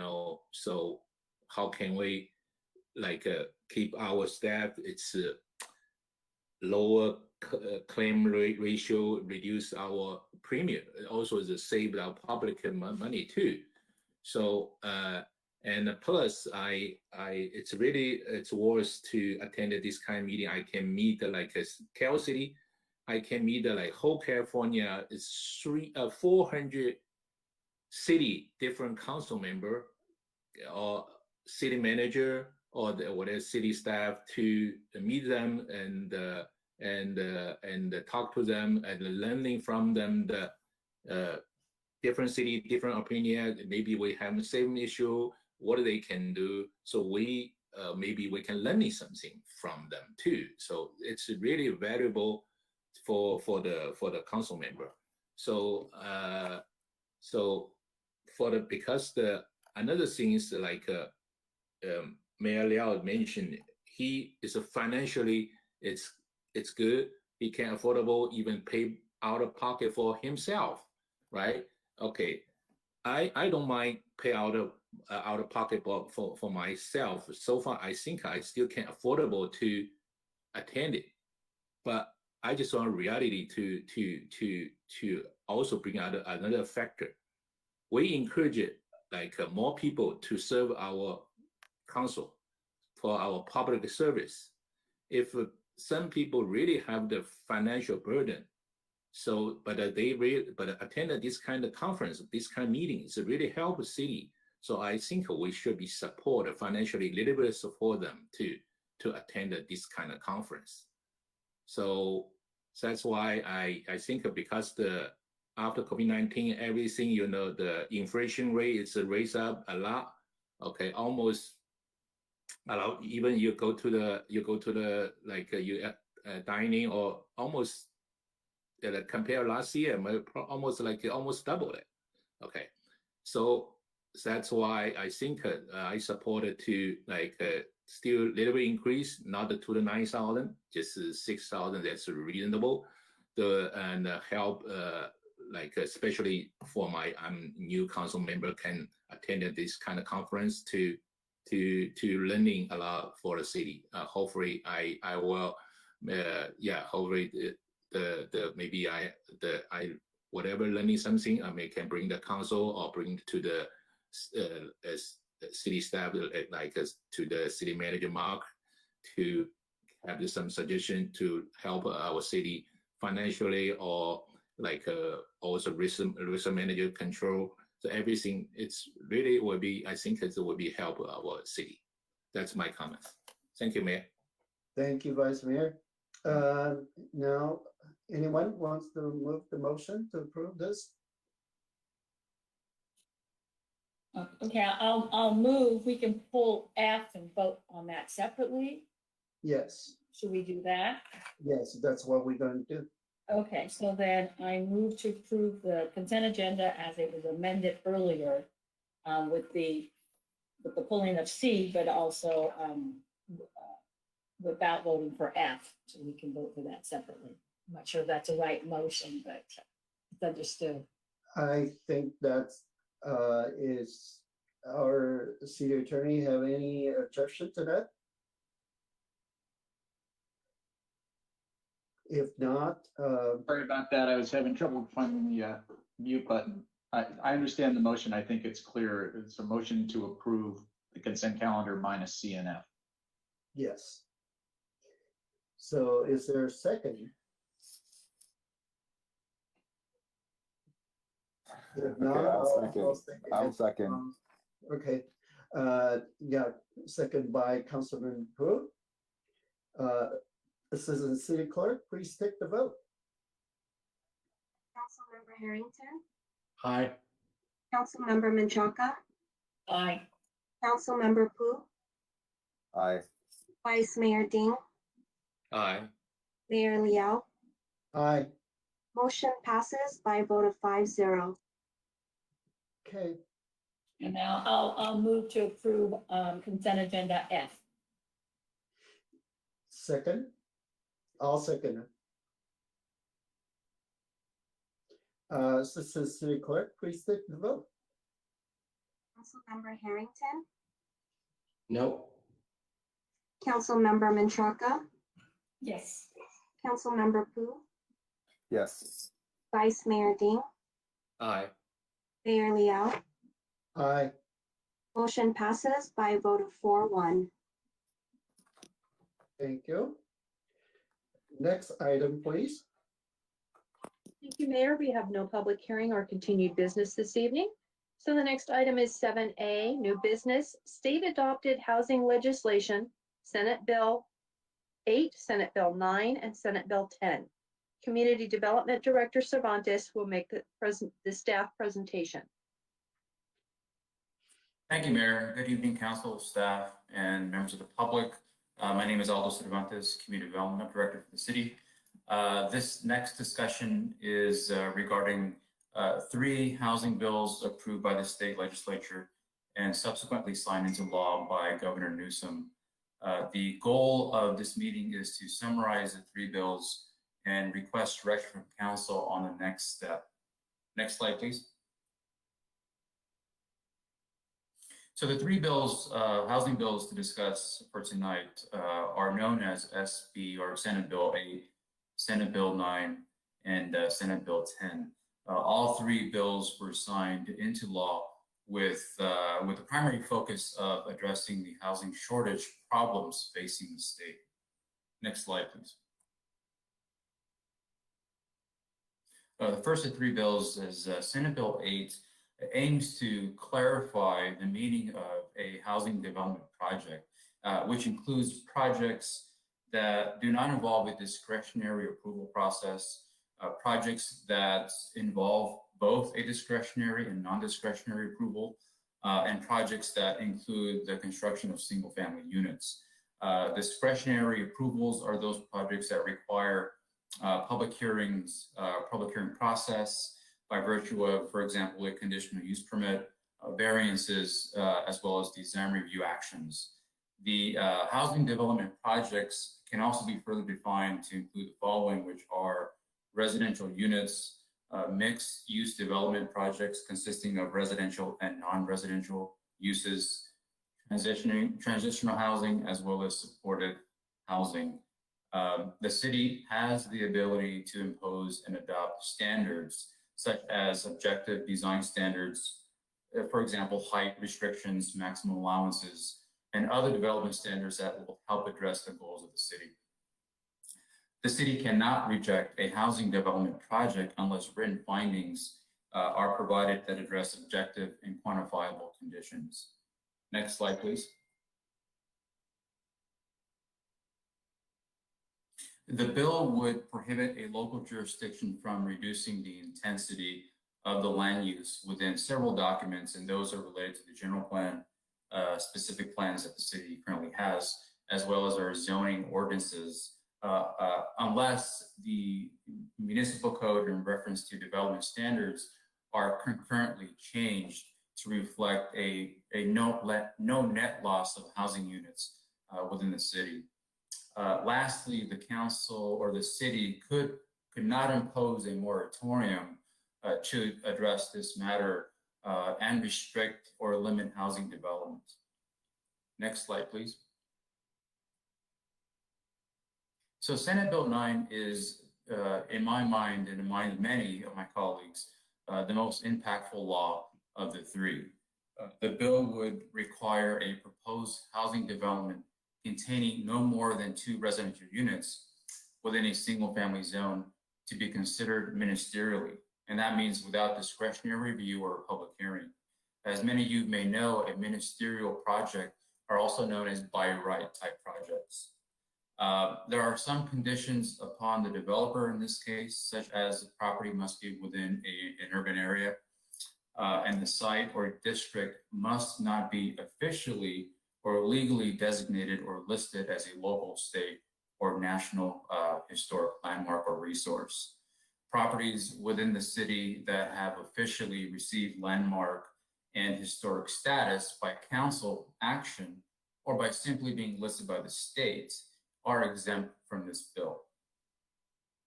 so how can we keep our staff, it's lower claim ratio, reduce our premium, also save our public money too. So and plus it's worth to attend this kind of meeting. I can meet like Cal City, I can meet like whole California. It's 400 city different council member or city manager or whatever city staff to meet them and talk to them and learning from them the different city, different opinion. Maybe we have the same issue, what they can do. So maybe we can learn something from them too. So it's really valuable for the council member. So because another thing is like Mayor Liao mentioned, he is financially it's good. He can affordable even pay out of pocket for himself, right? Okay, I don't mind pay out of pocket for myself. So far, I think I still can affordable to attend it, but I just want reality to also bring out another factor. We encourage it like more people to serve our council for our public service. If some people really have the financial burden, so but attend this kind of conference, this kind of meetings, it really help the city. So I think we should be support financially, little bit support them to attend this kind of conference. So that's why I think because after COVID-19, everything, the inflation rate is raised up a lot. Okay, almost a lot. Even you go to the like dining or almost compare last year, almost double it. Okay, so that's why I think I supported to still little bit increase, not to the 9,000, just 6,000. That's reasonable. And help especially for I'm new council member can attend this kind of conference to learning a lot for the city. Hopefully I will hopefully maybe I whatever learning something I can bring the council or bring to the city staff to the city manager Mark to have some suggestion to help our city financially or like also risk manager control. So everything it's really will be, I think it will be help our city. That's my comment. Thank you, Mayor. Thank you, Vice Mayor. Now, anyone wants to move the motion to approve this? Okay, I'll move. We can pull F and vote on that separately. Yes, Should we do that? yes, that's what we're going to do. Okay, so then I move to approve the consent agenda as it was amended earlier with the pulling of C, but also without voting for F, so we can vote for that separately. I'm not sure if that's a right motion, but it's understood. I think that's, is our city attorney have any objection to that? If not, Sorry about that. I was having trouble finding the mute button. I understand the motion. I think it's clear. It's a motion to approve the consent calendar minus C and F. yes. So is there a second? If not, I'll second. Okay, yeah, second by Councilman Pu. Assistant City Clerk, please take the vote. Councilmember Harrington, Aye. Councilmember Menchaca, Aye. Councilmember Pu, Aye. Vice Mayor Ding, Aye. Mayor Liao. Aye. Motion passes by a vote of 5-0. Okay, And now I'll move to approve consent agenda F. second. I'll second it. Assistant City Clerk, please take the vote. Councilmember Harrington, No. Councilmember Menchaca, Yes. Councilmember Pu, Yes. Vice Mayor Ding, Aye. Mayor Liao. Aye. Motion passes by a vote of 4-1. Thank you. Next item, please. Thank you, Mayor. We have no public hearing or continued business this evening. So the next item is 7A, new business, state adopted housing legislation, Senate Bill 8, Senate Bill 9, and Senate Bill 10. Community Development Director Cervantes will make the staff presentation. Thank you, Mayor. Good evening, council, staff, and members of the public. My name is Aldo Cervantes, Community Development Director for the city. This next discussion is regarding 3 housing bills approved by the state legislature and subsequently signed into law by Governor Newsom. The goal of this meeting is to summarize the 3 bills and request direction from council on the next step. Next slide, please. So the 3 bills, housing bills to discuss for tonight are known as SB or Senate Bill 8, Senate Bill 9, and Senate Bill 10. All 3 bills were signed into law with the primary focus of addressing the housing shortage problems facing the state. Next slide, please. The first of 3 bills is Senate Bill 8. Aims to clarify the meaning of a housing development project, which includes projects that do not involve a discretionary approval process, projects that involve both a discretionary and non-discretionary approval, and projects that include the construction of single-family units. Discretionary approvals are those projects that require public hearing process by virtue of, for example, a conditional use permit, variances, as well as design review actions. The housing development projects can also be further defined to include the following, which are residential units, mixed use development projects consisting of residential and non-residential uses, transitional housing, as well as supported housing. The city has the ability to impose and adopt standards such as objective design standards, for example, height restrictions, maximum allowances, and other development standards that will help address the goals of the city. The city cannot reject a housing development project unless written findings are provided that address objective and quantifiable conditions. Next slide, please. The bill would prohibit a local jurisdiction from reducing the intensity of the land use within several documents, and those are related to the general plan, specific plans that the city currently has, as well as our zoning ordinances, unless the municipal code in reference to development standards are concurrently changed to reflect a no net loss of housing units within the city. Lastly, the council or the city could not impose a moratorium to address this matter and restrict or limit housing development. Next slide, please. So Senate Bill 9 is, in my mind and in the mind of many of my colleagues, the most impactful law of the three. The bill would require a proposed housing development containing no more than 2 residential units within a single family zone to be considered ministerially. And that means without discretionary review or public hearing. As many of you may know, a ministerial project are also known as by right type projects. There are some conditions upon the developer in this case, such as the property must be within an urban area, and the site or district must not be officially or legally designated or listed as a local, state, or national historic landmark or resource. Properties within the city that have officially received landmark and historic status by council action or by simply being listed by the state are exempt from this bill.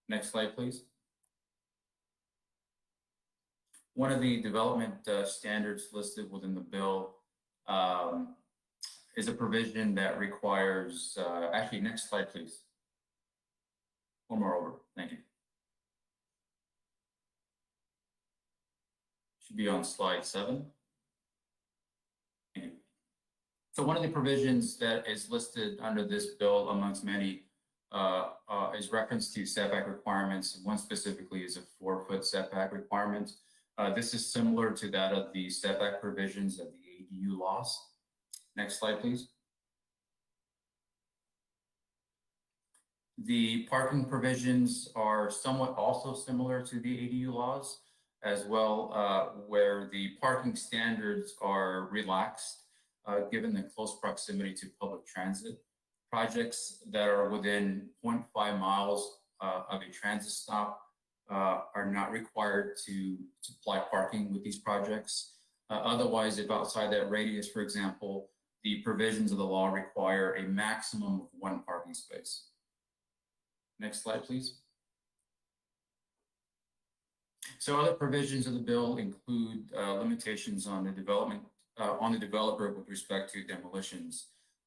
Next slide, please. One of the development standards listed within the bill is a provision that requires, actually, next slide, please. One more over, thank you. Should be on slide 7. Thank you. So one of the provisions that is listed under this bill amongst many is reference to setback requirements. One specifically is a 4-foot setback requirement. This is similar to that of the setback provisions of the ADU laws. Next slide, please. The parking provisions are somewhat also similar to the ADU laws as well, where the parking standards are relaxed given the close proximity to public transit. Projects that are within 0.5 miles of a transit stop are not required to supply parking with these projects. Otherwise, if outside that radius, for example, the provisions of the law require a maximum of 1 parking space. Next slide, please. So other provisions of the bill include limitations on the developer with respect to demolitions.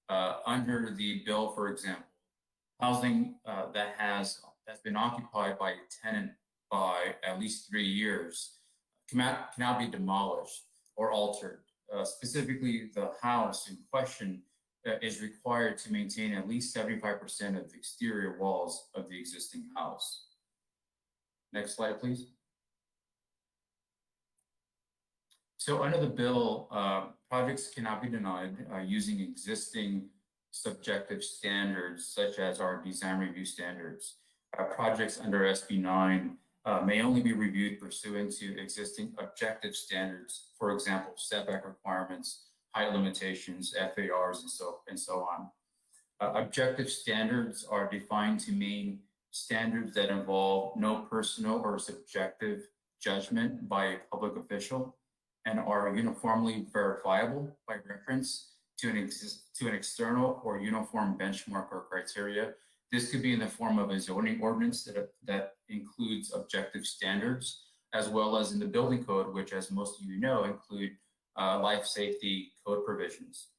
Under the bill, for example, housing that's been occupied by a tenant by at least 3 years cannot be demolished or altered. Specifically, the house in question is required to maintain at least 75% of the exterior walls of the existing house. Next slide, please. So under the bill, projects cannot be denied using existing subjective standards, such as our design review standards. Projects under SB9 may only be reviewed pursuant to existing objective standards, for example, setback requirements, height limitations, FARs, and so on. Objective standards are defined to mean standards that involve no personal or subjective judgment by a public official and are uniformly verifiable by reference to an external or uniform benchmark or criteria. This could be in the form of a zoning ordinance that includes objective standards, as well as in the building code, which, as most of you know, include life safety code provisions.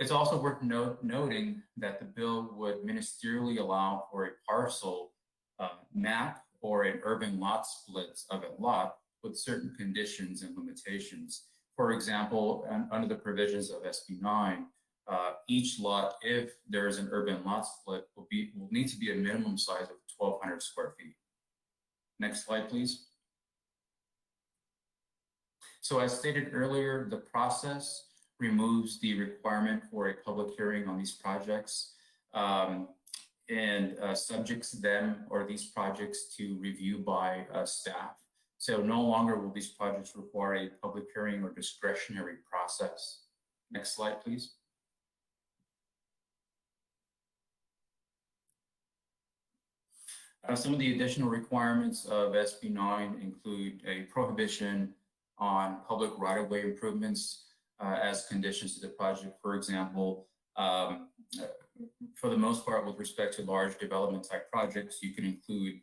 It's also worth noting that the bill would ministerially allow for a parcel map or an urban lot split of a lot with certain conditions and limitations. For example, under the provisions of SB9, Each lot, if there is an urban lot split, will need to be a minimum size of 1,200 square feet. Next slide, please. So as stated earlier, the process removes the requirement for a public hearing on these projects and subjects them or these projects to review by staff. So no longer will these projects require a public hearing or discretionary process. Next slide, please. Some of the additional requirements of SB9 include a prohibition on public right-of-way improvements as conditions to the project. For example, for the most part, with respect to large development type projects, you can include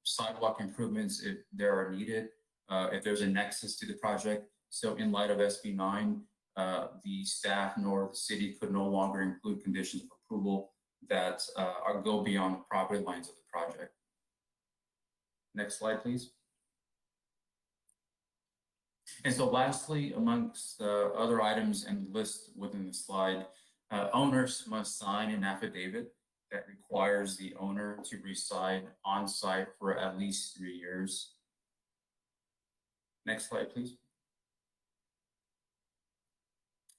sidewalk improvements if there are needed, if there's a nexus to the project. So in light of SB9, the staff nor the city could no longer include conditions of approval that go beyond the property lines of the project. Next slide, please. And so lastly, amongst other items and list within the slide, owners must sign an affidavit that requires the owner to reside on site for at least 3 years. Next slide, please.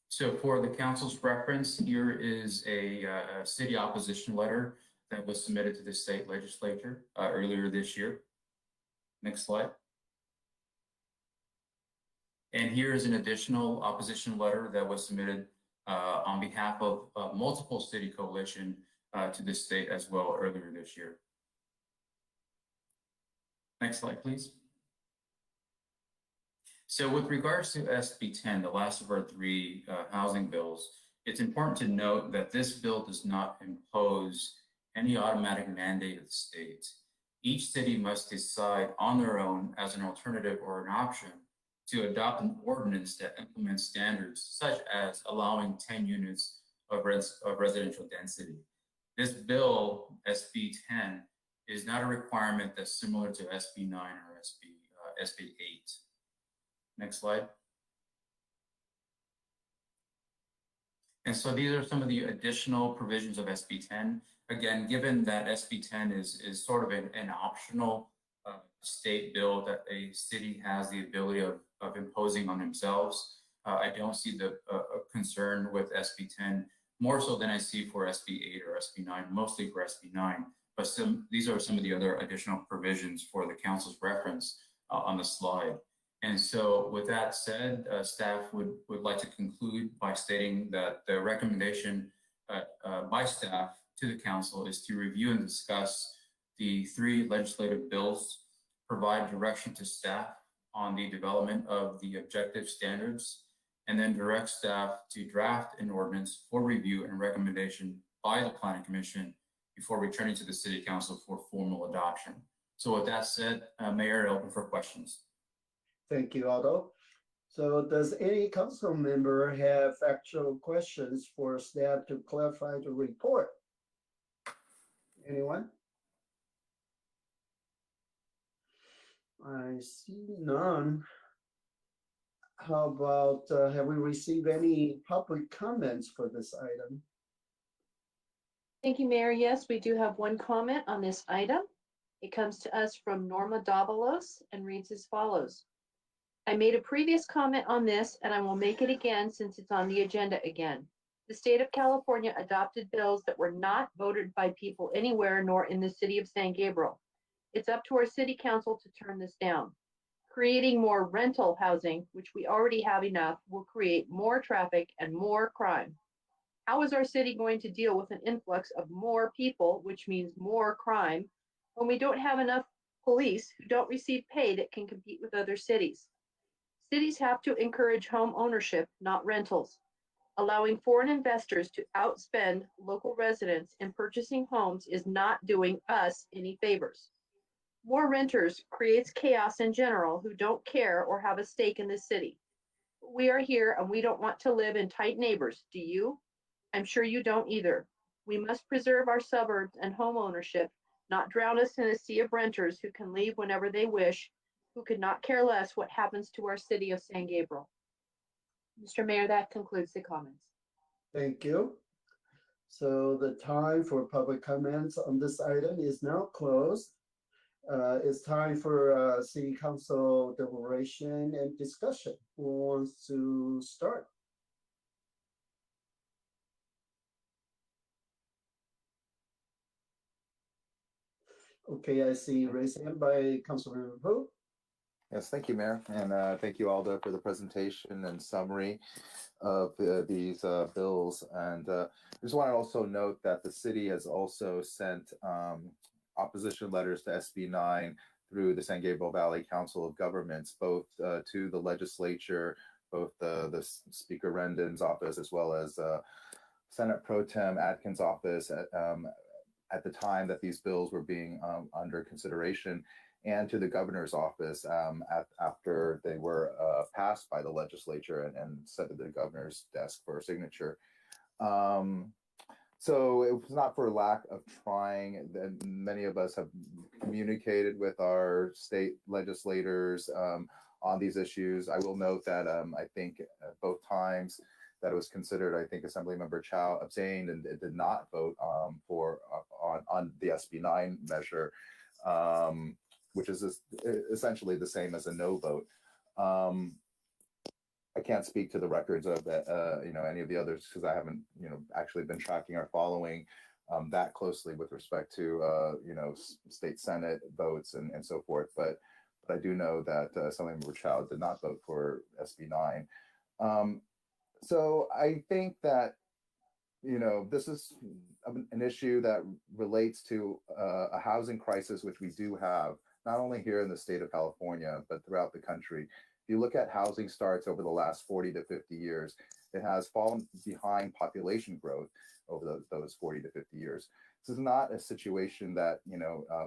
So for the council's reference, here is a city opposition letter that was submitted to the state legislature earlier this year. Next slide. And here is an additional opposition letter that was submitted on behalf of multiple city coalition to the state as well earlier this year. Next slide, please. So with regards to SB10, the last of our three housing bills, it's important to note that this bill does not impose any automatic mandate of the state. Each city must decide on their own as an alternative or an option to adopt an ordinance that implements standards such as allowing 10 units of residential density. This bill, SB10, is not a requirement that's similar to SB9 or SB8. Next slide. And so these are some of the additional provisions of SB10. Again, given that SB10 is sort of an optional state bill that a city has the ability of imposing on themselves, I don't see the concern with SB10 more so than I see for SB8 or SB9, mostly for SB9. But these are some of the other additional provisions for the council's reference on the slide. And so with that said, staff would like to conclude by stating that the recommendation by staff to the council is to review and discuss the three legislative bills, provide direction to staff on the development of the objective standards, and then direct staff to draft an ordinance for review and recommendation by the Planning Commission before returning to the City Council for formal adoption. So with that said, Mayor, open for questions. Thank you, Otto. So does any council member have actual questions for staff to clarify the report? Anyone? I see none. How about, have we received any public comments for this item? Thank you, Mayor. Yes, we do have one comment on this item. It comes to us from Norma Davalos and reads as follows. I made a previous comment on this and I will make it again since it's on the agenda again. The state of California adopted bills that were not voted by people anywhere nor in the city of San Gabriel. It's up to our city council to turn this down. Creating more rental housing, which we already have enough, will create more traffic and more crime. How is our city going to deal with an influx of more people, which means more crime, when we don't have enough police who don't receive pay that can compete with other cities? Cities have to encourage home ownership, not rentals. Allowing foreign investors to outspend local residents in purchasing homes is not doing us any favors. More renters creates chaos in general who don't care or have a stake in the city. We are here and we don't want to live in tight neighbors, do you? I'm sure you don't either. We must preserve our suburbs and home ownership, not drown us in a sea of renters who can leave whenever they wish, who could not care less what happens to our city of San Gabriel. Mr. Mayor, that concludes the comments. Thank you. So the time for public comments on this item is now closed. It's time for city council deliberation and discussion. Who wants to start? Okay, I see raised hand by Councilmember Pope. Yes, thank you, Mayor, and thank you, Aldo, for the presentation and summary of these bills. And I just want to also note that the city has also sent opposition letters to SB9 through the San Gabriel Valley Council of Governments, both to the legislature, both the Speaker Rendon's office, as well as Senate Pro Tem Atkins' office at the time that these bills were being under consideration, and to the governor's office after they were passed by the legislature and sent to the governor's desk for signature. So it was not for lack of trying. Many of us have communicated with our state legislators on these issues. I will note that I think both times that it was considered, I think Assemblymember Chow abstained and did not vote on the SB9 measure, which is essentially the same as a no vote. I can't speak to the records of any of the others because I haven't actually been tracking or following that closely with respect to state Senate votes and so forth. But I do know that Assemblymember Chow did not vote for SB9. So I think that this is an issue that relates to a housing crisis, which we do have, not only here in the state of California, but throughout the country. If you look at housing starts over the last 40 to 50 years, it has fallen behind population growth over those 40 to 50 years. This is not a situation that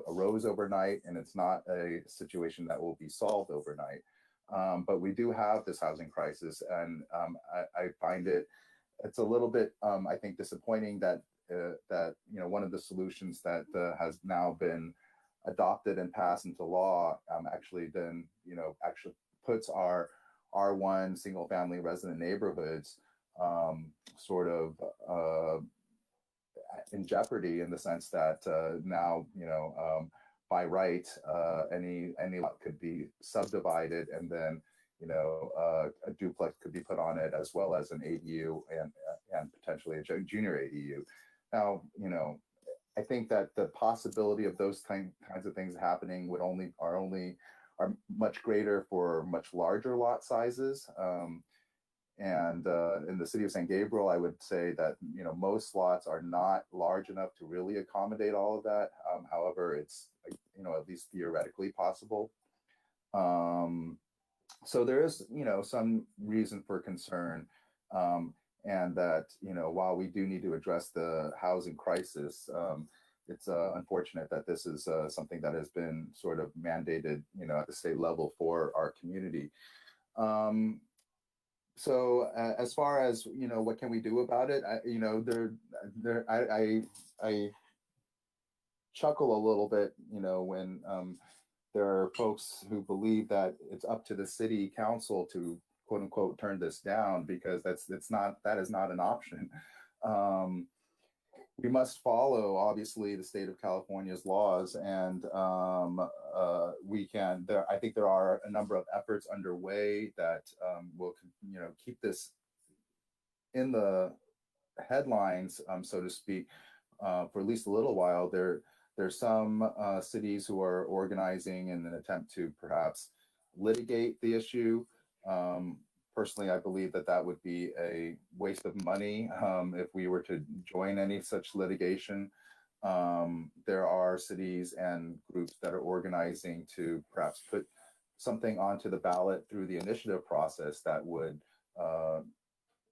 arose overnight, and it's not a situation that will be solved overnight. But we do have this housing crisis, and I find it's a little bit, I think, disappointing that one of the solutions that has now been adopted and passed into law actually puts our R1 single family resident neighborhoods sort of in jeopardy, in the sense that now by right any lot could be subdivided, and then a duplex could be put on it, as well as an ADU and potentially a junior ADU. Now I think that the possibility of those kinds of things happening are much greater for much larger lot sizes. And in the city of San Gabriel, I would say that most lots are not large enough to really accommodate all of that. However, it's at least theoretically possible. So there is some reason for concern, and that while we do need to address the housing crisis, it's unfortunate that this is something that has been sort of mandated at the state level for our community. So as far as what can we do about it, I chuckle a little bit when there are folks who believe that it's up to the city council to quote unquote turn this down, because that is not an option. We must follow, obviously, the state of California's laws, and I think there are a number of efforts underway that will keep this in the headlines, so to speak, for at least a little while. There's some cities who are organizing in an attempt to perhaps litigate the issue. Personally, I believe that would be a waste of money if we were to join any such litigation. There are cities and groups that are organizing to perhaps put something onto the ballot through the initiative process that would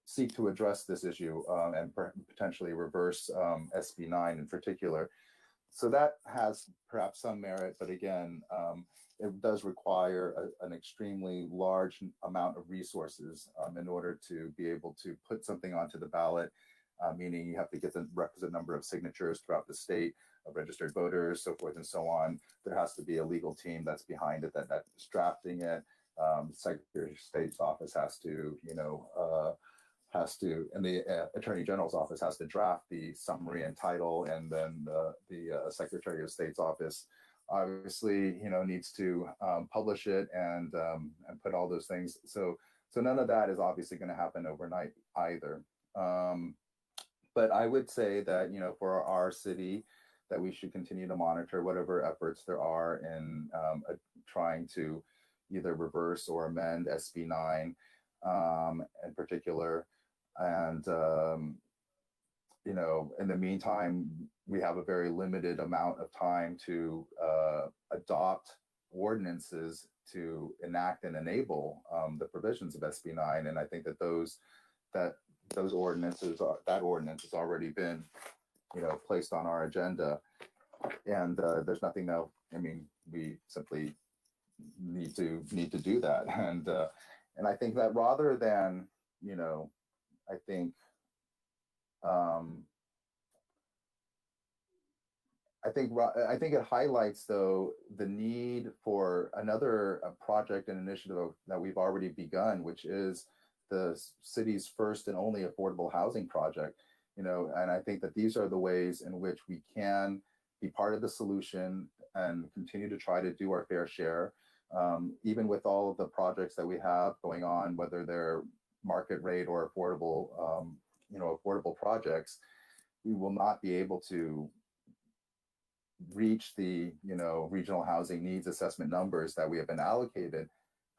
seek to address this issue and potentially reverse SB9 in particular. So that has perhaps some merit, but again, it does require an extremely large amount of resources in order to be able to put something onto the ballot, meaning you have to get the requisite number of signatures throughout the state of registered voters, so forth and so on. There has to be a legal team that's behind it, that's drafting it. Secretary of State's office has to, and the Attorney General's office has to draft the summary and title, and then the Secretary of State's office obviously, needs to publish it and put all those things. So none of that is obviously going to happen overnight either. But I would say that, for our city, that we should continue to monitor whatever efforts there are in trying to either reverse or amend SB9 in particular. And, in the meantime, we have a very limited amount of time to adopt ordinances to enact and enable the provisions of SB9. And I think that that ordinance has already been, placed on our agenda. And there's nothing now. I mean, we simply need to do that. And I think that rather than, I think it highlights, though, the need for another project and initiative that we've already begun, which is the city's first and only affordable housing project. And I think that these are the ways in which we can be part of the solution and continue to try to do our fair share, even with all of the projects that we have going on, whether they're market rate or affordable, affordable projects. We will not be able to reach the, regional housing needs assessment numbers that we have been allocated.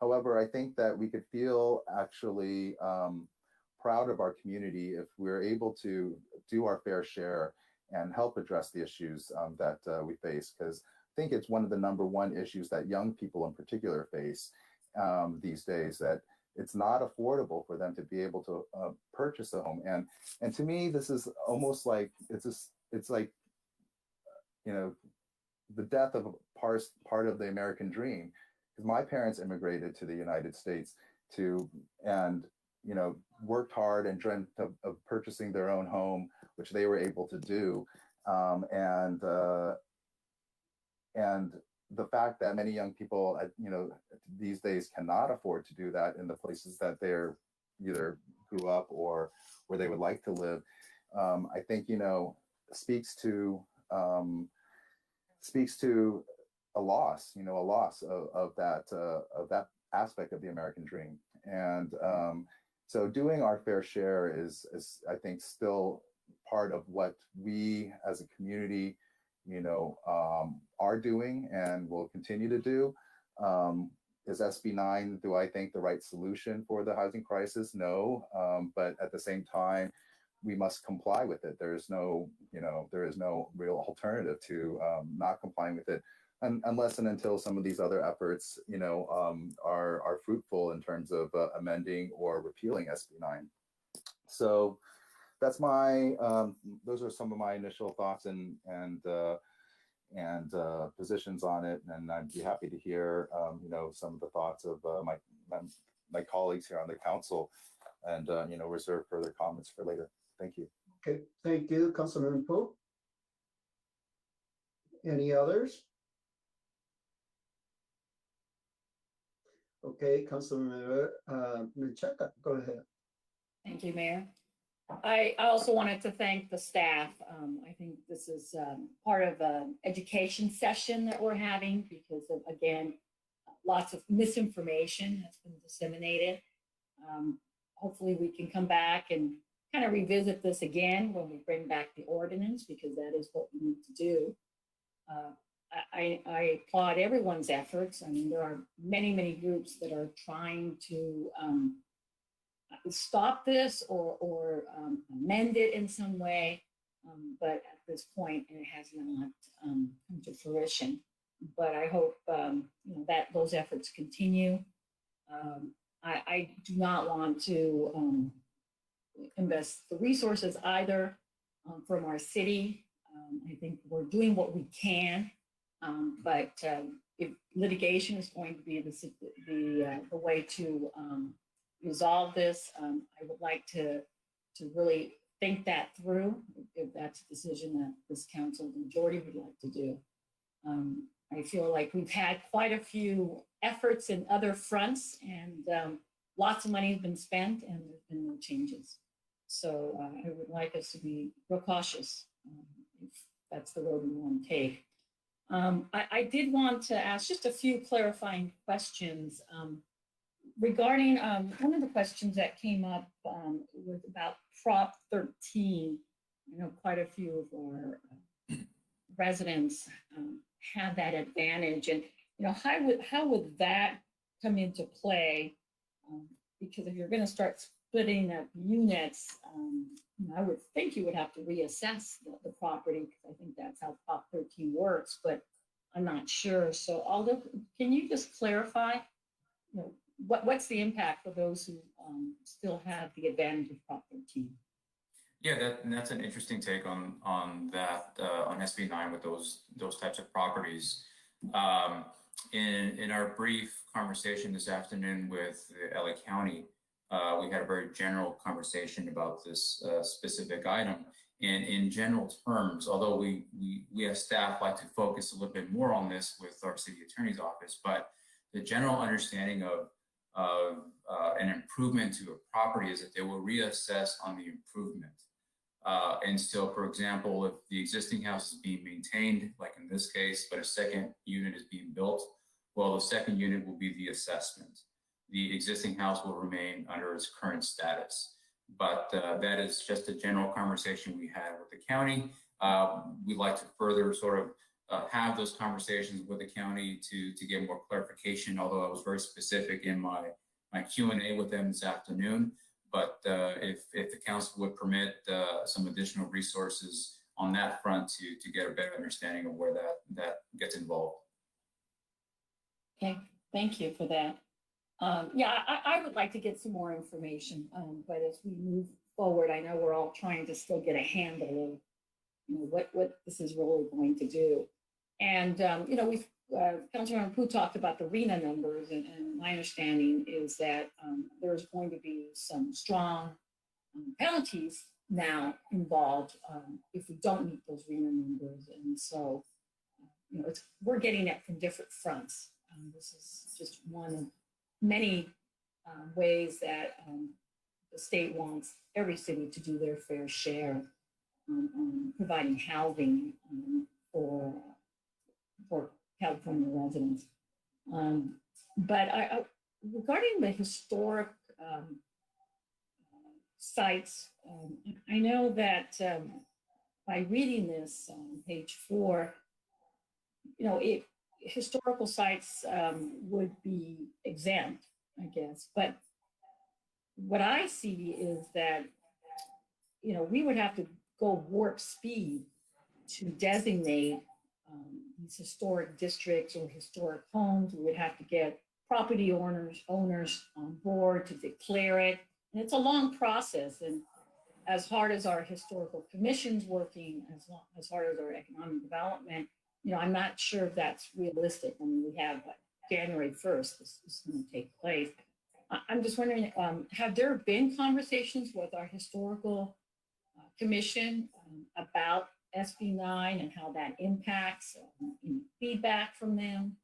However, I think that we could feel actually proud of our community if we're able to do our fair share and help address the issues that we face, because I think it's one of the number one issues that young people in particular face these days, that it's not affordable for them to be able to purchase a home. And to me, this is almost like, it's like, the death of a part of the American dream. Because my parents immigrated to the United States and worked hard and dreamt of purchasing their own home, which they were able to do. And the fact that many young people, these days cannot afford to do that in the places that they're either grew up or where they would like to live, I think, speaks to a loss of that aspect of the American dream. And so doing our fair share is I think still part of what we as a community, are doing and will continue to do. Is SB9, do I think, the right solution for the housing crisis? No, but at the same time, we must comply with it. There is no real alternative to not complying with it, unless and until some of these other efforts, are fruitful in terms of amending or repealing SB9. So that's those are some of my initial thoughts and positions on it. And I'd be happy to hear, some of the thoughts of my colleagues here on the council, and reserve further comments for later. Thank you. Okay, thank you, Councilman Pope. Any others? Okay, Councilman Menchaca, go ahead. Thank you, Mayor. I also wanted to thank the staff. I think this is part of an education session that we're having because of, again, lots of misinformation that's been disseminated. Hopefully we can come back and kind of revisit this again when we bring back the ordinance, because that is what we need to do. I applaud everyone's efforts. I mean, there are many, many groups that are trying to stop this or amend it in some way, but at this point it has not come to fruition. But I hope that those efforts continue. I do not want to invest the resources either from our city. I think we're doing what we can, but if litigation is going to be the way to resolve this, I would like to really think that through, if that's a decision that this council, the majority, would like to do. I feel like we've had quite a few efforts in other fronts, and lots of money has been spent, and there's been no changes. So I would like us to be real cautious if that's the road we want to take. I did want to ask just a few clarifying questions regarding one of the questions that came up was about Prop 13. I know quite a few of our residents have that advantage, and how would that come into play? Because if you're going to start splitting up units, I would think you would have to reassess the property, because I think that's how Prop 13 works, but I'm not sure. So Aldo, can you just clarify, what's the impact for those who still have the advantage of Prop 13? Yeah, that's an interesting take on that on SB9 with those types of properties. In our brief conversation this afternoon with the LA County, we had a very general conversation about this specific item. And in general terms, although we as staff like to focus a little bit more on this with our city attorney's office, but the general understanding of an improvement to a property is that they will reassess on the improvement. And so, for example, if the existing house is being maintained, like in this case, but a second unit is being built, well, the second unit will be the assessment. The existing house will remain under its current status. But that is just a general conversation we had with the county. We'd like to further sort of have those conversations with the county to get more clarification, although I was very specific in my Q&A with them this afternoon. But if the council would permit some additional resources on that front to get a better understanding of where that gets involved. Okay, thank you for that. Yeah, I would like to get some more information, but as we move forward, I know we're all trying to still get a handle of what this is really going to do. And we've Councilmember Pu talked about the RENA numbers, and my understanding is that there's going to be some strong penalties now involved if we don't meet those RENA numbers. And so, we're getting it from different fronts. This is just one of many ways that the state wants every city to do their fair share on providing housing for California residents. But regarding the historic sites, I know that by reading this on page 4, historical sites would be exempt, I guess. But what I see is that, we would have to go warp speed to designate these historic districts or historic homes. We would have to get property owners on board to declare it. And it's a long process. And as hard as our historical commission's working, as hard as our economic development, I'm not sure if that's realistic. I mean, we have January 1st, this is going to take place. I'm just wondering, have there been conversations with our historical commission about SB9 and how that impacts, any feedback from them?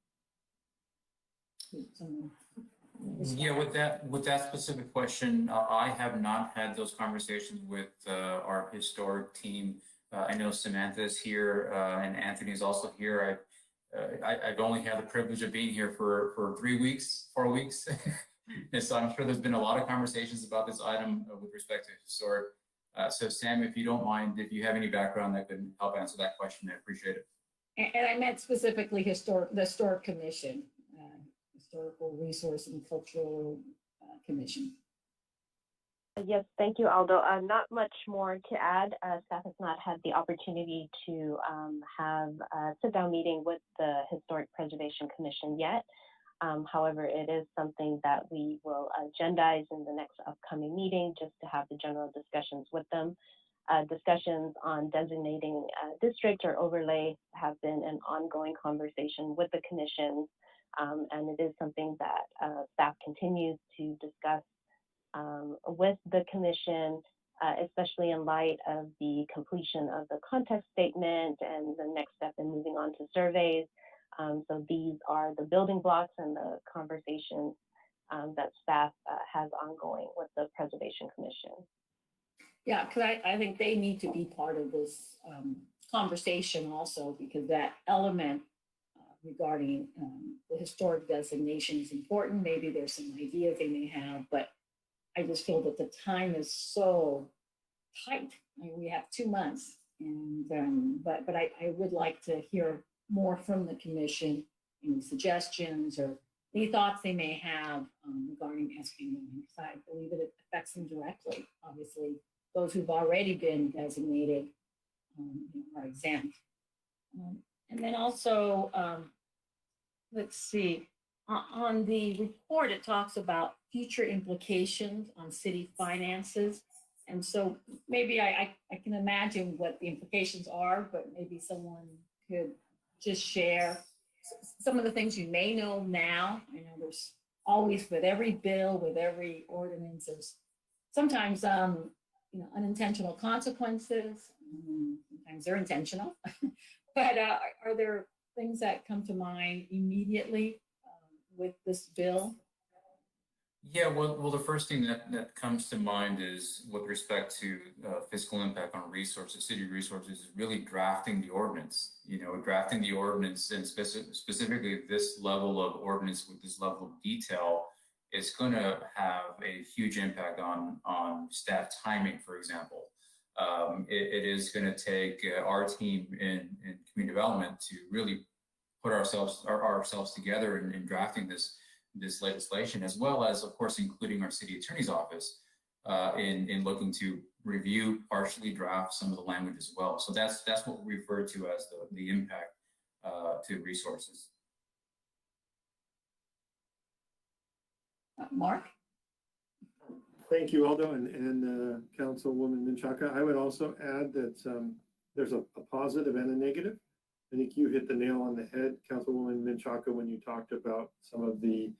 Yeah, with that specific question, I have not had those conversations with our historic team. I know Samantha is here and Anthony is also here. I've only had the privilege of being here for 4 weeks. And so I'm sure there's been a lot of conversations about this item with respect to historic. So Sam, if you don't mind, if you have any background that could help answer that question, I appreciate it. And I meant specifically the Historic Commission, Historical Resource and Cultural Commission. Yes, thank you, Aldo. Not much more to add. Staff has not had the opportunity to have a sit-down meeting with the Historic Preservation Commission yet. However, it is something that we will agendize in the next upcoming meeting just to have the general discussions with them. Discussions on designating a district or overlay have been an ongoing conversation with the commission, and it is something that staff continues to discuss with the commission, especially in light of the completion of the context statement and the next step in moving on to surveys. So these are the building blocks and the conversations that staff has ongoing with the Preservation Commission. Yeah, because I think they need to be part of this conversation also, because that element regarding the historic designation is important. Maybe there's some ideas they may have, but I just feel that the time is so tight. I mean, we have 2 months, and but I would like to hear more from the commission, any suggestions or any thoughts they may have regarding SB9. I believe it affects them directly. Obviously, those who've already been designated are exempt. And then also, let's see, on the report, it talks about future implications on city finances. And so maybe I can imagine what the implications are, but maybe someone could just share some of the things you may know now. I know there's always, with every bill, with every ordinance, there's sometimes unintentional consequences. Sometimes they're intentional. But are there things that come to mind immediately with this bill? Yeah, well, the first thing that comes to mind is with respect to fiscal impact on resources, city resources, is really drafting the ordinance. Drafting the ordinance, and specifically this level of ordinance with this level of detail is going to have a huge impact on staff timing, for example. It is going to take our team in community development to really put ourselves together in drafting this legislation, as well as, of course, including our city attorney's office in looking to review, partially draft some of the language as well. So that's what we refer to as the impact to resources. Mark? Thank you, Aldo and Councilwoman Menchaca. I would also add that there's a positive and a negative. I think you hit the nail on the head, Councilwoman Menchaca, when you talked about some of the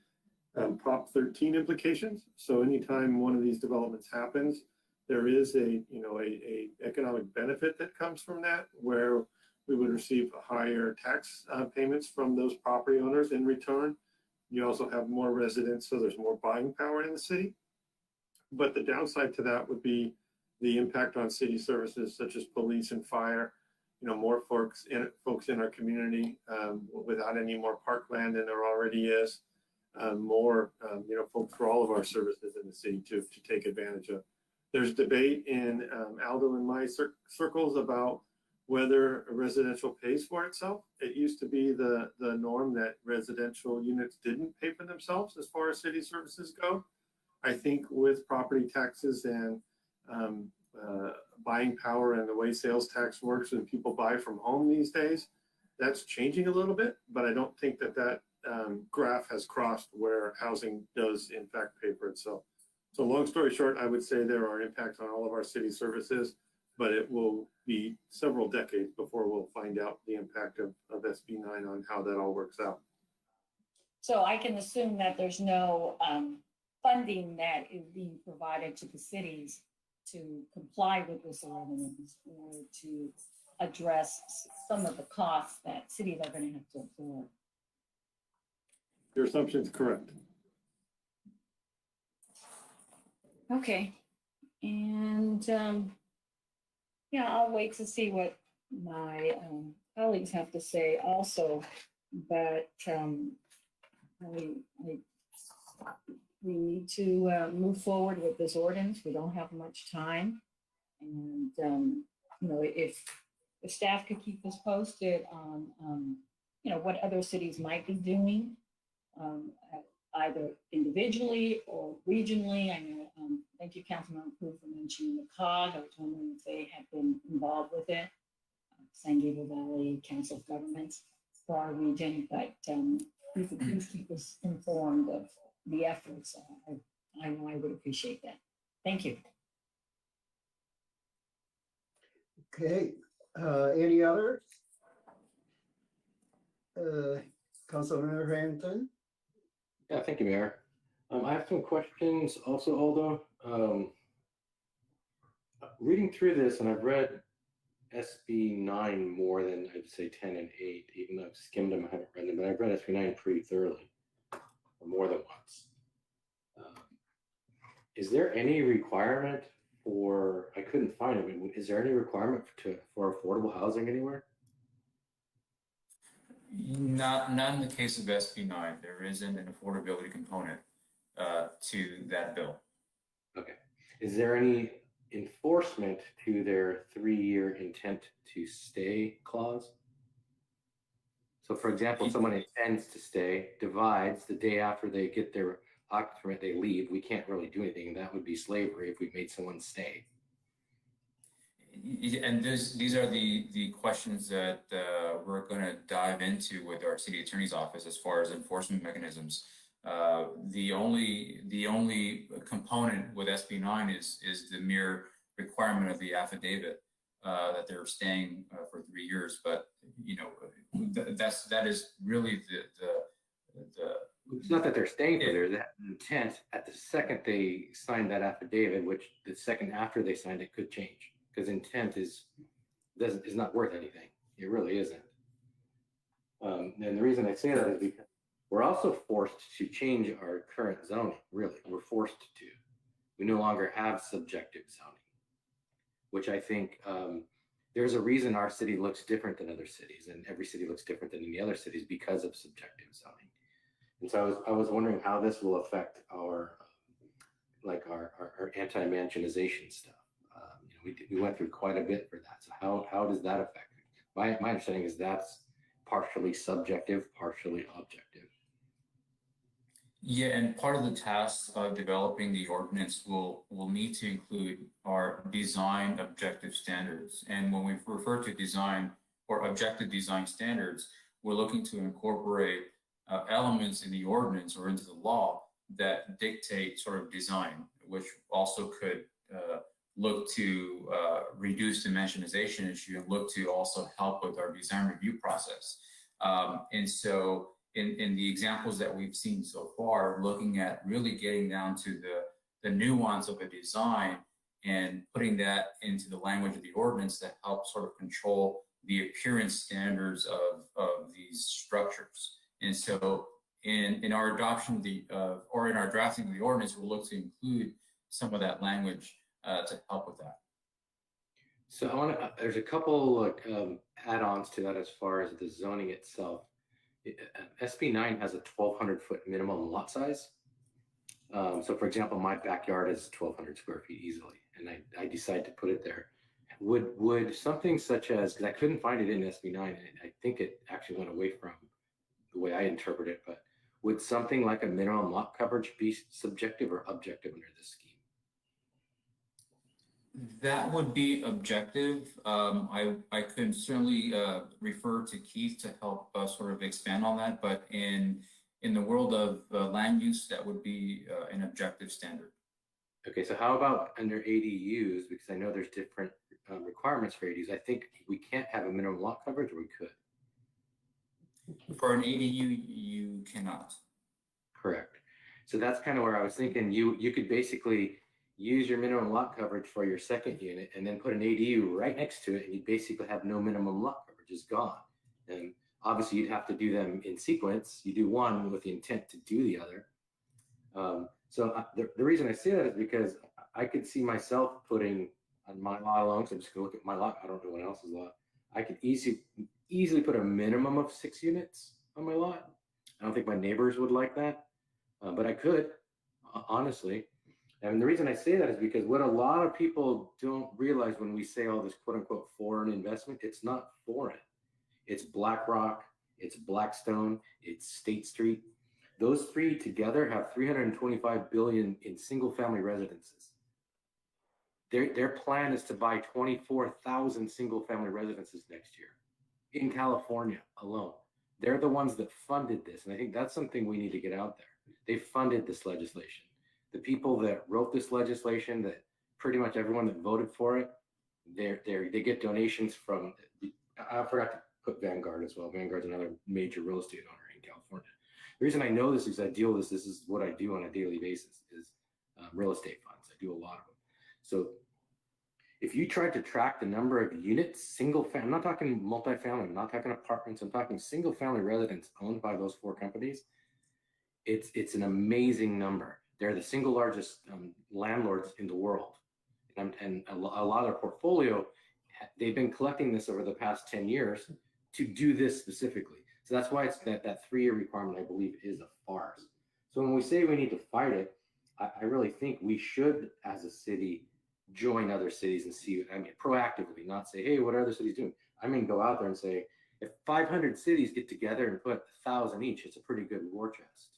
Prop 13 implications. So anytime one of these developments happens, there is a economic benefit that comes from that, where we would receive higher tax payments from those property owners in return. You also have more residents, so there's more buying power in the city. But the downside to that would be the impact on city services such as police and fire. More folks in our community without any more parkland than there already is. More folks for all of our services in the city to take advantage of. There's debate in Aldo and my circles about whether residential pays for itself. It used to be the norm that residential units didn't pay for themselves as far as city services go. I think with property taxes and buying power and the way sales tax works when people buy from home these days, that's changing a little bit, but I don't think that graph has crossed where housing does in fact pay for itself. So long story short, I would say there are impacts on all of our city services, but it will be several decades before we'll find out the impact of SB9 on how that all works out. So I can assume that there's no funding that is being provided to the cities to comply with this ordinance or to address some of the costs that cities are going to have to absorb. Your assumption is correct. Okay. And I'll wait to see what my colleagues have to say also, but we need to move forward with this ordinance. We don't have much time. And, if staff could keep us posted on, what other cities might be doing, either individually or regionally. I know, thank you, Councilman Pooh, for mentioning the COG. I was wondering if they have been involved with it. San Gabriel Valley Council of Governments for our region, but you could please keep us informed of the efforts. I know I would appreciate that. Thank you. Okay, any others? Councilmember Harrington? Yeah, thank you, Mayor. I have some questions also, Aldo. Reading through this, and I've read SB9 more than I'd say 10 and 8, even though I've skimmed them, I haven't read them, but I've read SB9 pretty thoroughly, or more than once. Is there any requirement for, I couldn't find it, is there any requirement for affordable housing anywhere? Not in the case of SB9. There isn't an affordability component to that bill. Okay. Is there any enforcement to their 3-year intent to stay clause? So for example, someone intends to stay, divides, the day after they get their occupant, they leave, we can't really do anything. That would be slavery if we made someone stay. And these are the questions that we're going to dive into with our city attorney's office as far as enforcement mechanisms. The only component with SB9 is the mere requirement of the affidavit that they're staying for 3 years. But you know, that is really the it's not that they're staying for there, that intent at the second they sign that affidavit, which the second after they signed it could change, because intent is not worth anything. It really isn't. And the reason I say that is because we're also forced to change our current zoning. Really, we're forced to. We no longer have subjective zoning, which I think there's a reason our city looks different than other cities, and every city looks different than any other cities because of subjective zoning. And so I was wondering how this will affect our our anti-mansionization stuff. You know, we went through quite a bit for that. So how does that affect it? My understanding is that's partially subjective, partially objective. Yeah, and part of the task of developing the ordinance will need to include our design objective standards. And when we refer to design or objective design standards, we're looking to incorporate elements in the ordinance or into the law that dictate sort of design, which also could look to reduce the dimensionization issue and look to also help with our design review process. And so in the examples that we've seen so far, looking at really getting down to the nuance of a design and putting that into the language of the ordinance that helps sort of control the appearance standards of these structures. And so in our adoption of or in our drafting of the ordinance, we'll look to include some of that language to help with that. So there's a couple add-ons to that as far as the zoning itself. SB9 has a 1,200 foot minimum lot size. So for example, my backyard is 1,200 square feet easily, and I decide to put it there. Would something such as, because I couldn't find it in SB9, and I think it actually went away from the way I interpret it, but would something like a minimum lot coverage be subjective or objective under this scheme? That would be objective. I could certainly refer to Keith to help sort of expand on that, but in the world of land use, that would be an objective standard. Okay, so how about under ADUs? Because I know there's different requirements for ADUs. I think we can't have a minimum lot coverage, or we could. For an ADU, you cannot. Correct. So that's kind of where I was thinking you could basically use your minimum lot coverage for your second unit and then put an ADU right next to it, and you basically have no minimum lot coverage. It's gone. And obviously you'd have to do them in sequence. You do one with the intent to do the other. The reason I say that is because I could see myself putting on my lot alone, so I'm just gonna look at my lot, I don't know what else's lot. I could easily put a minimum of 6 units on my lot. I don't think my neighbors would like that, but I could, honestly. And the reason I say that is because what a lot of people don't realize when we say all this quote unquote foreign investment, it's not foreign. It's BlackRock, it's Blackstone, it's State Street. Those three together have $325 billion in single family residences. Their plan is to buy 24,000 single family residences next year in California alone. They're the ones that funded this. And I think that's something we need to get out there. They funded this legislation. The people that wrote this legislation, that pretty much everyone that voted for it, they get donations from, I forgot to put Vanguard as well. Vanguard's another major real estate owner in California. The reason I know this is I deal with this is what I do on a daily basis is real estate funds. I do a lot of them. So if you tried to track the number of units, single family, I'm not talking multifamily, I'm not talking apartments, I'm talking single family residents owned by those 4 companies, it's an amazing number. They're the single largest landlords in the world. And a lot of their portfolio, they've been collecting this over the past 10 years to do this specifically. So that's why it's that 3-year requirement, I believe, is a farce. So when we say we need to fight it, I really think we should, as a city, join other cities and see, I mean, proactively, not say, hey, what are other cities doing? I mean, go out there and say, if 500 cities get together and put 1,000 each, it's a pretty good war chest.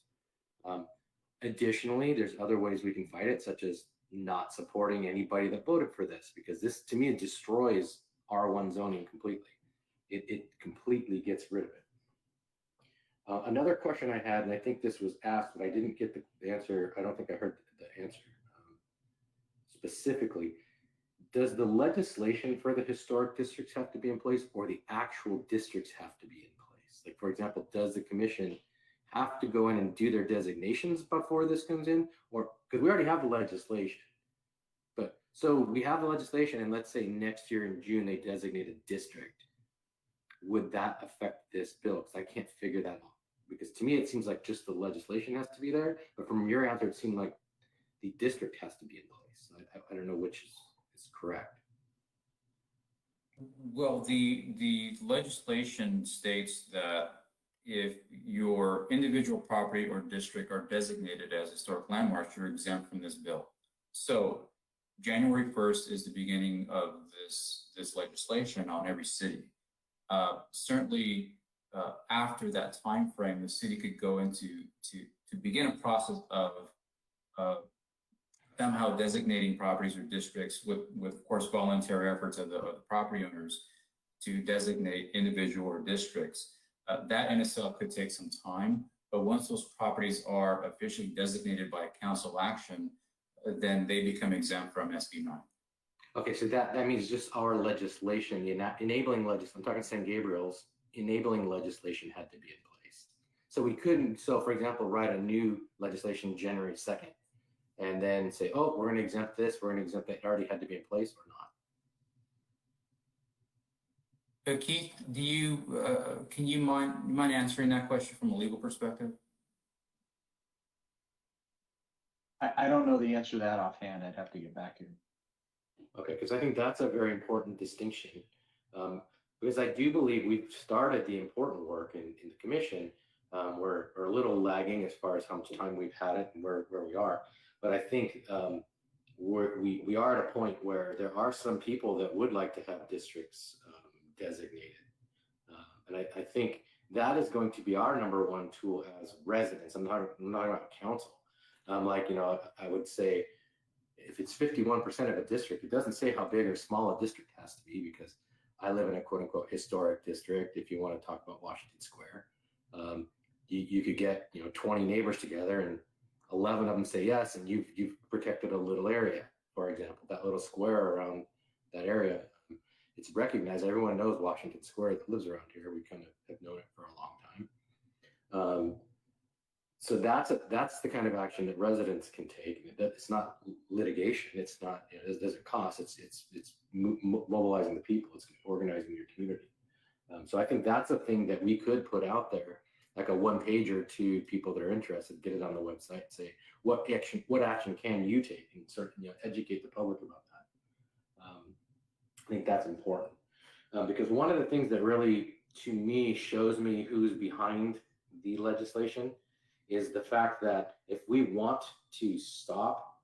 Additionally, there's other ways we can fight it, such as not supporting anybody that voted for this, because this, to me, it destroys R1 zoning completely. It completely gets rid of it. Another question I had, and I think this was asked, but I didn't get the answer. I don't think I heard the answer specifically. Does the legislation for the historic districts have to be in place, or the actual districts have to be in place? Like, for example, does the commission have to go in and do their designations before this comes in? Or, because we already have the legislation, but so we have the legislation, and let's say next year in June, they designate a district. Would that affect this bill? Because I can't figure that out. Because to me, it seems like just the legislation has to be there, but from your answer, it seemed like the district has to be in place. I don't know which is correct. Well, the legislation states that if your individual property or district are designated as historic landmarks, you're exempt from this bill. So January 1st is the beginning of this legislation on every city. Certainly, after that time frame, the city could go into to begin a process of somehow designating properties or districts with of course, voluntary efforts of the property owners to designate individual or districts. That in itself could take some time, but once those properties are officially designated by council action, then they become exempt from SB9. Okay, so that means just our legislation, enabling legislation, I'm talking San Gabriel's, enabling legislation had to be in place. So we couldn't, so for example, write a new legislation January 2nd and then say, oh, we're going to exempt this, we're going to exempt that. It already had to be in place or not? Keith, do you can you mind answering that question from a legal perspective? I don't know the answer to that offhand. I'd have to get back to you. Okay, because I think that's a very important distinction. Because I do believe we've started the important work in the commission. We're a little lagging as far as how much time we've had it and where we are. But I think we are at a point where there are some people that would like to have districts designated. And I think that is going to be our #1 tool as residents. I'm not about council. Like, you know, I would say if it's 51% of a district, it doesn't say how big or small a district has to be, because I live in a quote unquote historic district. If you want to talk about Washington Square, you could get, 20 neighbors together and 11 of them say yes, and you've protected a little area. For example, that little square around that area, it's recognized. Everyone knows Washington Square that lives around here. We kind of have known it for a long time. So that's the kind of action that residents can take. It's not litigation. It's not, it doesn't cost. It's mobilizing the people. It's organizing your community. So I think that's a thing that we could put out there, like a one-pager to people that are interested. Get it on the website and say what action can you take, and certainly educate the public about that. I think that's important because one of the things that really, to me, shows me who's behind the legislation is the fact that if we want to stop,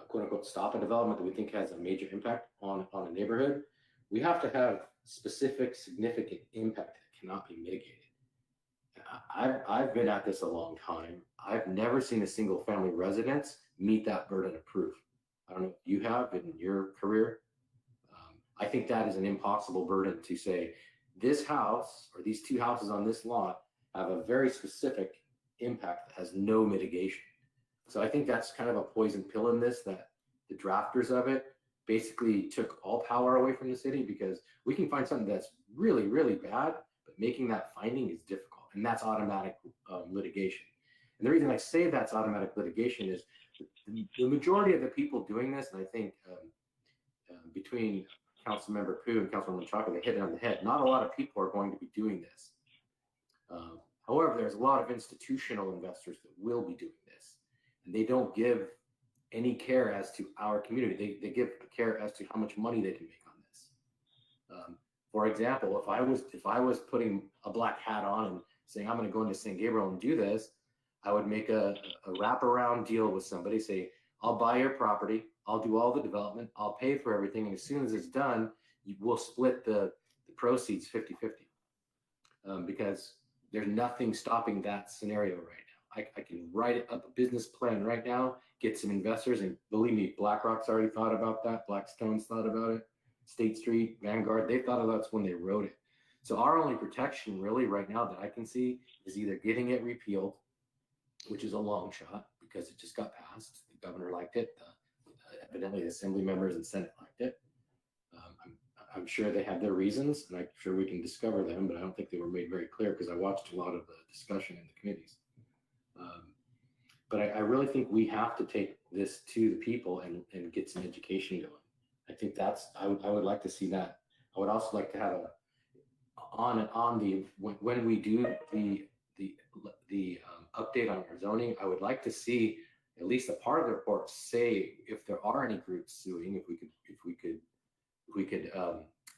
quote unquote, stop a development that we think has a major impact on a neighborhood, we have to have specific, significant impact that cannot be mitigated. I've been at this a long time. I've never seen a single family residence meet that burden of proof. I don't know if you have in your career. I think that is an impossible burden to say this house or these two houses on this lot have a very specific impact that has no mitigation. So I think that's kind of a poison pill in this, that the drafters of it basically took all power away from the city, because we can find something that's really, really bad, but making that finding is difficult, and that's automatic litigation. And the reason I say that's automatic litigation is the majority of the people doing this, and I think between Councilmember Pooh and Councilwoman Chaka, they hit it on the head. Not a lot of people are going to be doing this. However, there's a lot of institutional investors that will be doing this, and they don't give any care as to our community. They give care as to how much money they can make on this. For example, if I was putting a black hat on and saying I'm going to go into San Gabriel and do this, I would make a wraparound deal with somebody. Say, I'll buy your property, I'll do all the development, I'll pay for everything, and as soon as it's done, we'll split the proceeds 50-50. Because there's nothing stopping that scenario right now. I can write up a business plan right now, get some investors, and believe me, BlackRock's already thought about that. Blackstone's thought about it. State Street, Vanguard, they thought of that when they wrote it. So our only protection really right now that I can see is either getting it repealed, which is a long shot because it just got passed. The governor liked it. Evidently, the assembly members and Senate liked it. I'm sure they have their reasons, and I'm sure we can discover them, but I don't think they were made very clear because I watched a lot of the discussion in the committees. But I really think we have to take this to the people and get some education going. I think I would like to see that. I would also like to have when we do the update on our zoning, I would like to see at least a part of the report say if there are any groups suing, if we could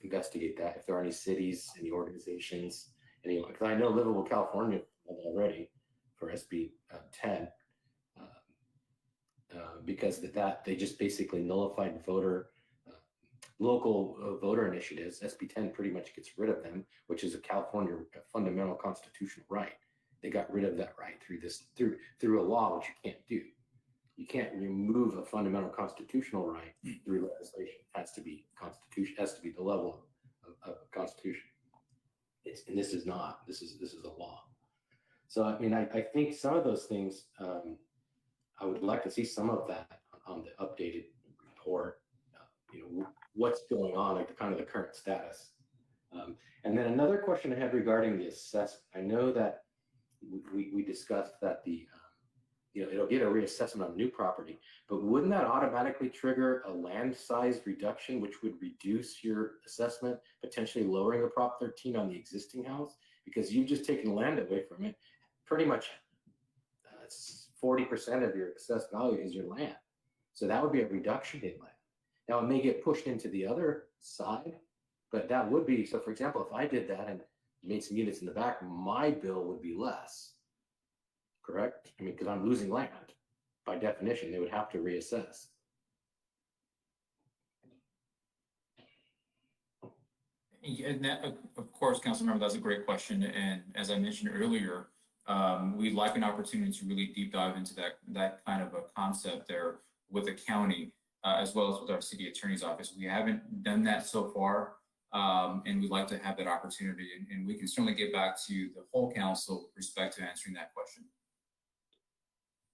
investigate that, if there are any cities, any organizations, anyone. Because I know Livable California already for SB 10, because they just basically nullified local voter initiatives. SB 10 pretty much gets rid of them, which is a California fundamental constitutional right. They got rid of that right through a law, which you can't do. You can't remove a fundamental constitutional right through legislation. It has to be constitution. Has to be the level of constitution. And this is not. This is a law. So I mean, I think some of those things. I would like to see some of that on the updated report. What's going on, like the current status. And then another question I had regarding the assessment. I know that we discussed that it'll get a reassessment on the new property, but wouldn't that automatically trigger a land size reduction, which would reduce your assessment, potentially lowering a Prop 13 on the existing house? Because you've just taken land away from it. Pretty much 40% of your assessed value is your land. So that would be a reduction in land. Now, it may get pushed into the other side, but that would be, so for example, if I did that and made some units in the back, my bill would be less, correct? I mean, because I'm losing land. By definition, they would have to reassess. And that, of course, Councilmember, that's a great question. And as I mentioned earlier, we'd like an opportunity to really deep dive into that kind of a concept there with the county, as well as with our city attorney's office. We haven't done that so far, and we'd like to have that opportunity. And we can certainly get back to the whole council with respect to answering that question.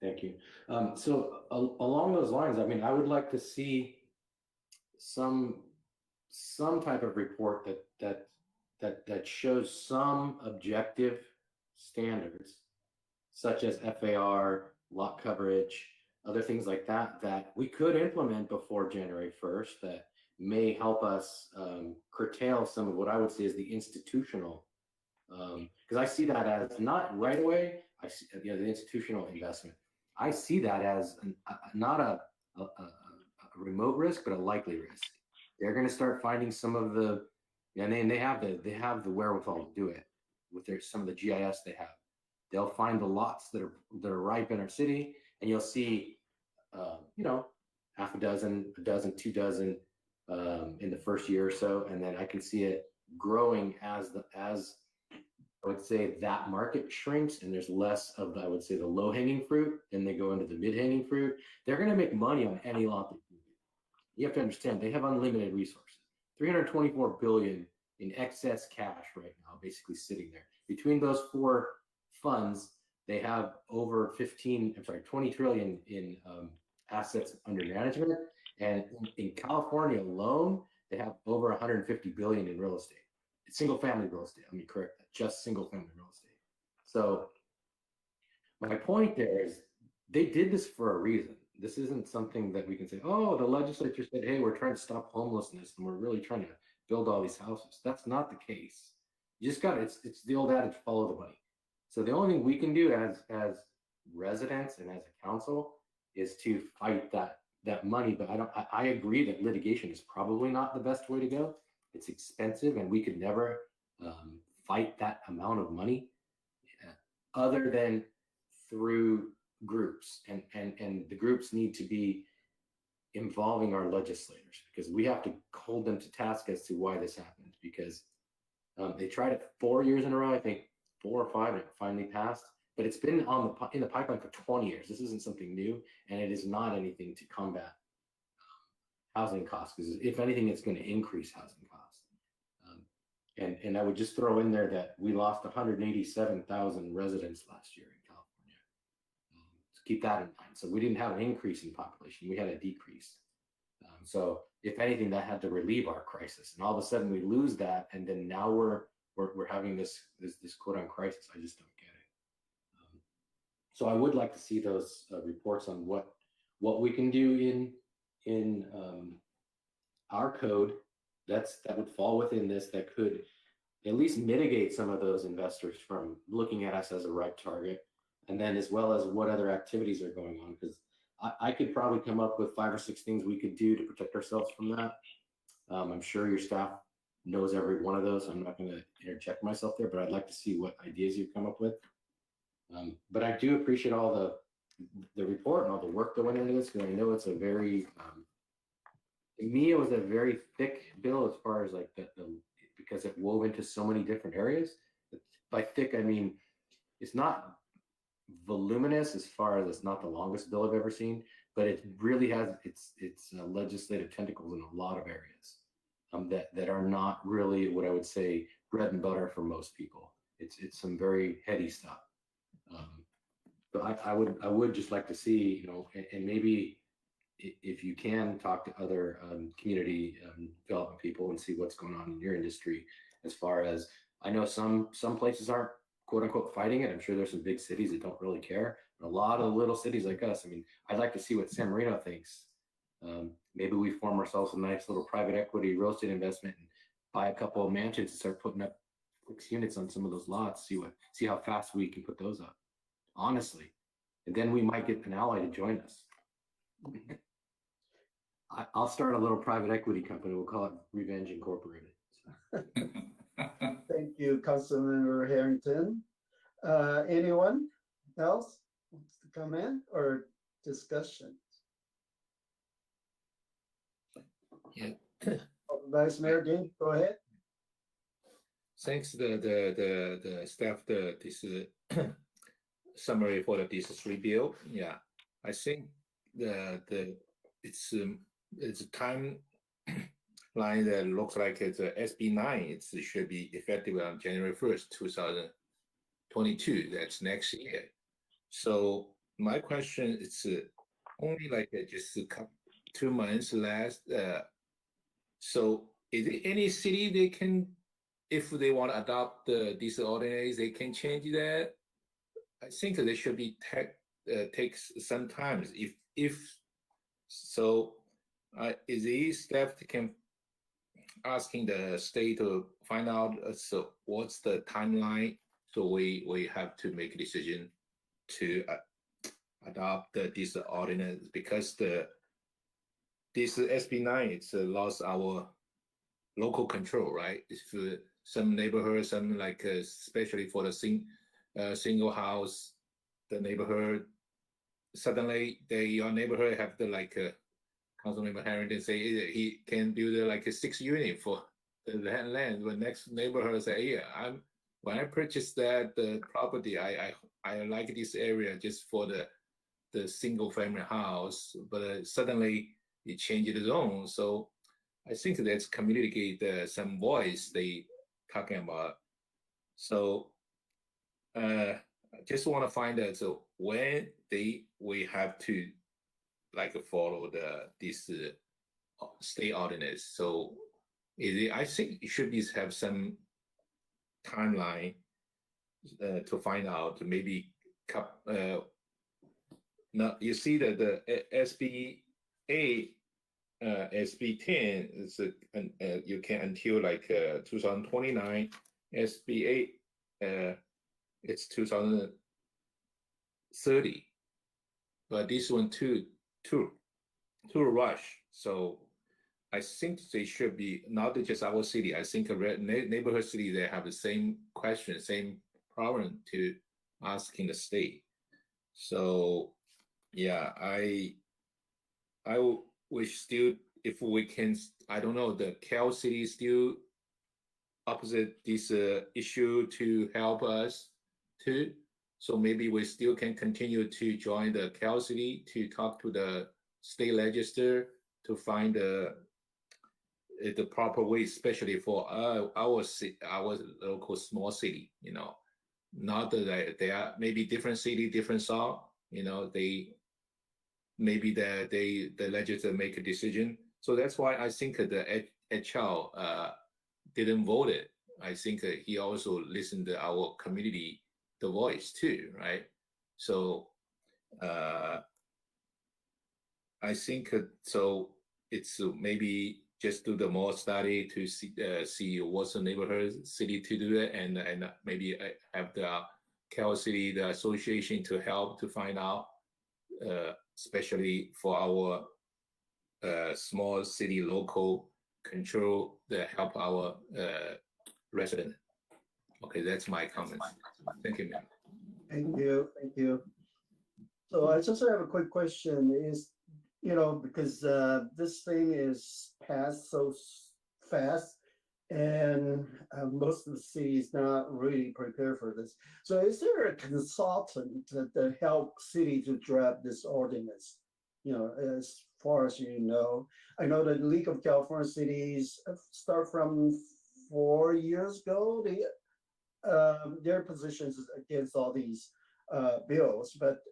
Thank you. So along those lines, I mean, I would like to see some type of report that shows some objective standards, such as FAR, lot coverage, other things like that, that we could implement before January 1st that may help us curtail some of what I would say is the institutional, because I see that as not right away. I see the institutional investment. I see that as not a remote risk, but a likely risk. They're going to start finding some of the, and they have the wherewithal to do it with some of the GIS they have. They'll find the lots that are ripe in our city, and you'll see, half a dozen, 2 dozen in the first year or so, and then I can see it growing as I would say that market shrinks and there's less of I would say the low hanging fruit, and they go into the mid hanging fruit. They're going to make money on any lot they do. You have to understand they have unlimited resources, 324 billion in excess cash right now, basically sitting there. Between those 4 funds, they have over 20 trillion in assets under management. And in California alone, they have over 150 billion in real estate. It's single family real estate. Let me correct that, just single family real estate. So my point there is they did this for a reason. this isn't something that we can say, oh, the legislature said, hey, we're trying to stop homelessness and we're really trying to build all these houses. That's not the case. You just got it's the old adage, follow the money. So the only thing we can do as residents and as a council is to fight that money. But I agree that litigation is probably not the best way to go. It's expensive, and we could never fight that amount of money other than through groups, and the groups need to be involving our legislators, because we have to hold them to task as to why this happened, because they tried it 4 years in a row, I think 4 or 5, and it finally passed. But it's been in the pipeline for 20 years. This isn't something new, and it is not anything to combat housing costs, because if anything, it's going to increase housing costs. And I would just throw in there that we lost 187,000 residents last year in California. So keep that in mind. So we didn't have an increase in population; we had a decrease. So if anything, that had to relieve our crisis. And all of a sudden, we lose that, and then now we're having this quote unquote crisis. I just don't get it. So I would like to see those reports on what we can do in our code that would fall within this, that could at least mitigate some of those investors from looking at us as a right target, and then as well as what other activities are going on, because I could probably come up with 5 or 6 things we could do to protect ourselves from that. I'm sure your staff knows every one of those. I'm not going to interject myself there, but I'd like to see what ideas you've come up with. But I do appreciate all the report and all the work that went into this, because I know it's a very, to me, it was a very thick bill as far as like because it wove into so many different areas. By thick, I mean, it's not voluminous as far as it's not the longest bill I've ever seen, but it really has its legislative tentacles in a lot of areas that are not really what I would say bread and butter for most people. It's some very heady stuff. But I would just like to see, you know, and maybe if you can talk to other community development people and see what's going on in your industry, as far as I know, some places aren't quote unquote fighting it. I'm sure there's some big cities that don't really care, but a lot of the little cities like us, I mean, I'd like to see what San Marino thinks. Maybe we form ourselves a nice little private equity real estate investment and buy a couple of mansions and start putting up 6 units on some of those lots, see how fast we can put those up, honestly. And then we might get an ally to join us. I'll start a little private equity company. We'll call it Revenge Incorporated. Thank you, Councilmember Harrington. Anyone else wants to come in or discussion? Yeah. Vice Mayor Dean, go ahead. Thanks the staff this summary for this 3 bill. Yeah, I think it's a timeline that looks like it's a Sp9. It should be effective on January 1st, 2022. That's next year. So my question is only like just a couple, 2 months last. So is there any city they can, if they want to adopt these ordinance, they can change that? I think they should be takes some time. If so, is these staff can asking the state to find out so what's the timeline? So we have to make a decision to adopt this ordinance, because this Sp9 it's lost our local control, right? If some neighborhoods, some like especially for the single house, the neighborhood suddenly your neighborhood have the like Councilmember Harrington say he can build like a 6 unit for the land. When next neighborhood say, yeah, when I purchased that the property, I like this area just for the single family house, but suddenly it changed the zone. So I think that's communicate some voice they talking about. So I just want to find out so when we have to like follow this state ordinance. So I think it should be have some timeline to find out, maybe now you see that the SB8, SB10 is you can until like 2029. SB8, it's 2030. But this one too rush. So I think they should be not just our city. I think a neighborhood city, they have the same question, same problem to ask in the state. So yeah, I wish still, if we can, I don't know, the Cal City still opposite this issue to help us too. So maybe we still can continue to join the Cal City to talk to the state legislature to find the proper way, especially for our local small city. You know, not that they are maybe different city, different song. You know, the legislature make a decision. So that's why I think the HR didn't vote it. I think he also listened to our community, the voice too, right? So I think so. It's maybe just do the more study to see what's the neighborhood city to do it, and maybe have the Cal City, the association, to help to find out, especially for our small city local control, that help our resident. Okay, that's my comments. Thank you, ma'am. Thank you, thank you. So I just have a quick question is, you know, because this thing is passed so fast and most of the city is not really prepared for this. So is there a consultant that help city to draft this ordinance? You know, as far as you know, I know that the League of California Cities start from 4 years ago. Their positions against all these bills, but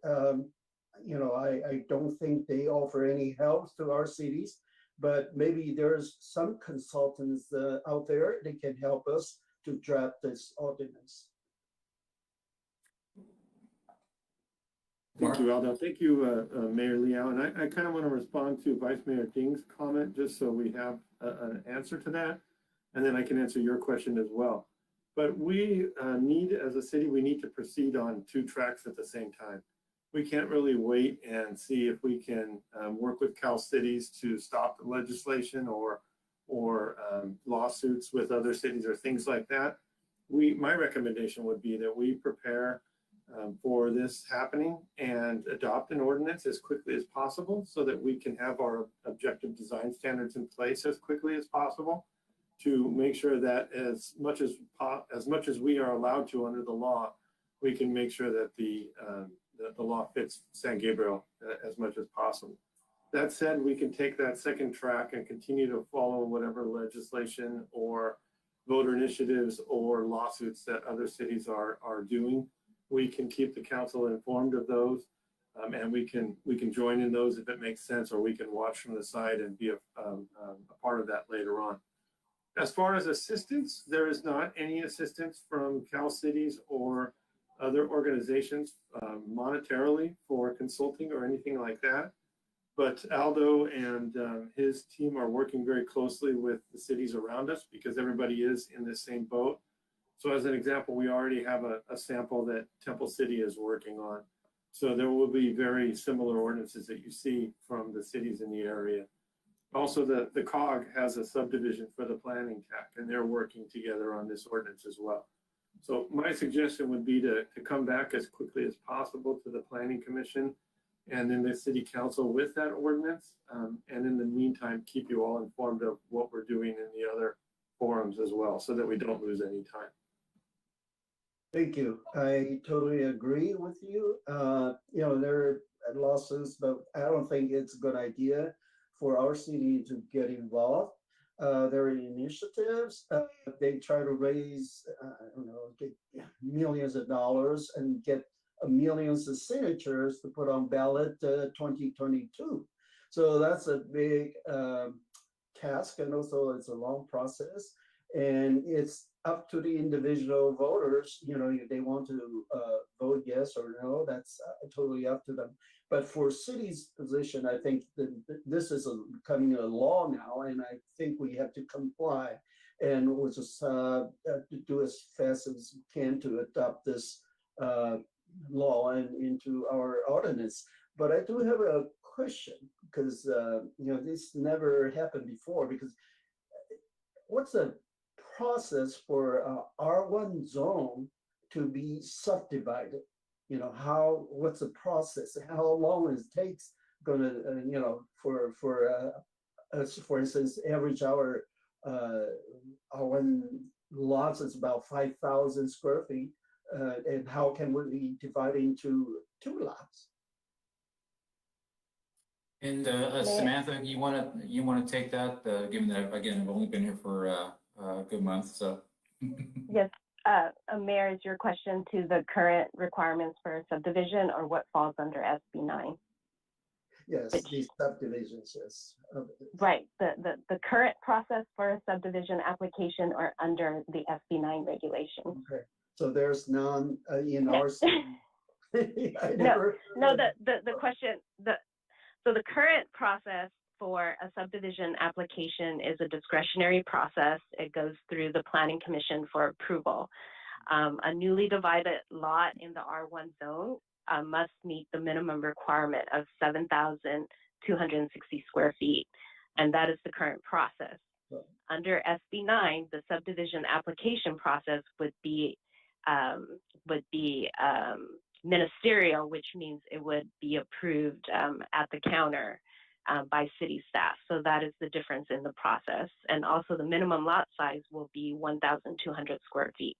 you know, I don't think they offer any help to our cities, but maybe there's some consultants out there that can help us to draft this ordinance. Thank you, Aldo. Thank you, Mayor Liao. And I kind of want to respond to Vice Mayor Ding's comment, just so we have an answer to that. And then I can answer your question as well. But we need, as a city, we need to proceed on 2 tracks at the same time. We can't really wait and see if we can work with Cal Cities to stop the legislation or lawsuits with other cities or things like that. My recommendation would be that we prepare for this happening and adopt an ordinance as quickly as possible so that we can have our objective design standards in place as quickly as possible, to make sure that as much as we are allowed to under the law, we can make sure that the law fits San Gabriel as much as possible. That said, we can take that second track and continue to follow whatever legislation or voter initiatives or lawsuits that other cities are doing. We can keep the council informed of those, and we can join in those if it makes sense, or we can watch from the side and be a part of that later on. As far as assistance, there is not any assistance from Cal Cities or other organizations monetarily for consulting or anything like that. But Aldo and his team are working very closely with the cities around us because everybody is in the same boat. So as an example, we already have a sample that Temple City is working on. So there will be very similar ordinances that you see from the cities in the area. Also, the COG has a subdivision for the planning TAC, and they're working together on this ordinance as well. So my suggestion would be to come back as quickly as possible to the Planning Commission and then the City Council with that ordinance. And in the meantime, keep you all informed of what we're doing in the other forums as well, so that we don't lose any time. Thank you. I totally agree with you. You know, there are lawsuits, but I don't think it's a good idea for our city to get involved. There are initiatives. They try to raise, I don't know, get millions of dollars and get millions of signatures to put on ballot 2022. So that's a big task, and also it's a long process. And it's up to the individual voters, if they want to vote yes or no, that's totally up to them. But for city's position, I think that this is becoming a law now, and I think we have to comply. And we'll just do as fast as we can to adopt this law and into our ordinance. But I do have a question, because this never happened before. Because what's the process for R1 zone to be subdivided? What's the process? How long it takes? Gonna, for instance, average our R1 lots is about 5,000 square feet, and how can we divide into 2 lots? And Samantha, you want to take that? Given that again, I've only been here for a good month, so. Yes, Mayor, is your question to the current requirements for subdivision, or what falls under SB9? Yes, these subdivisions, yes. Right, the current process for a subdivision application are under the SB9 regulations. Okay, so there's none in our city. No, the question, so the current process for a subdivision application is a discretionary process. It goes through the Planning Commission for approval. A newly divided lot in the R1 zone must meet the minimum requirement of 7,260 square feet, and that is the current process. Under SB9, the subdivision application process would be ministerial, which means it would be approved at the counter by city staff. So that is the difference in the process. And also the minimum lot size will be 1,200 square feet.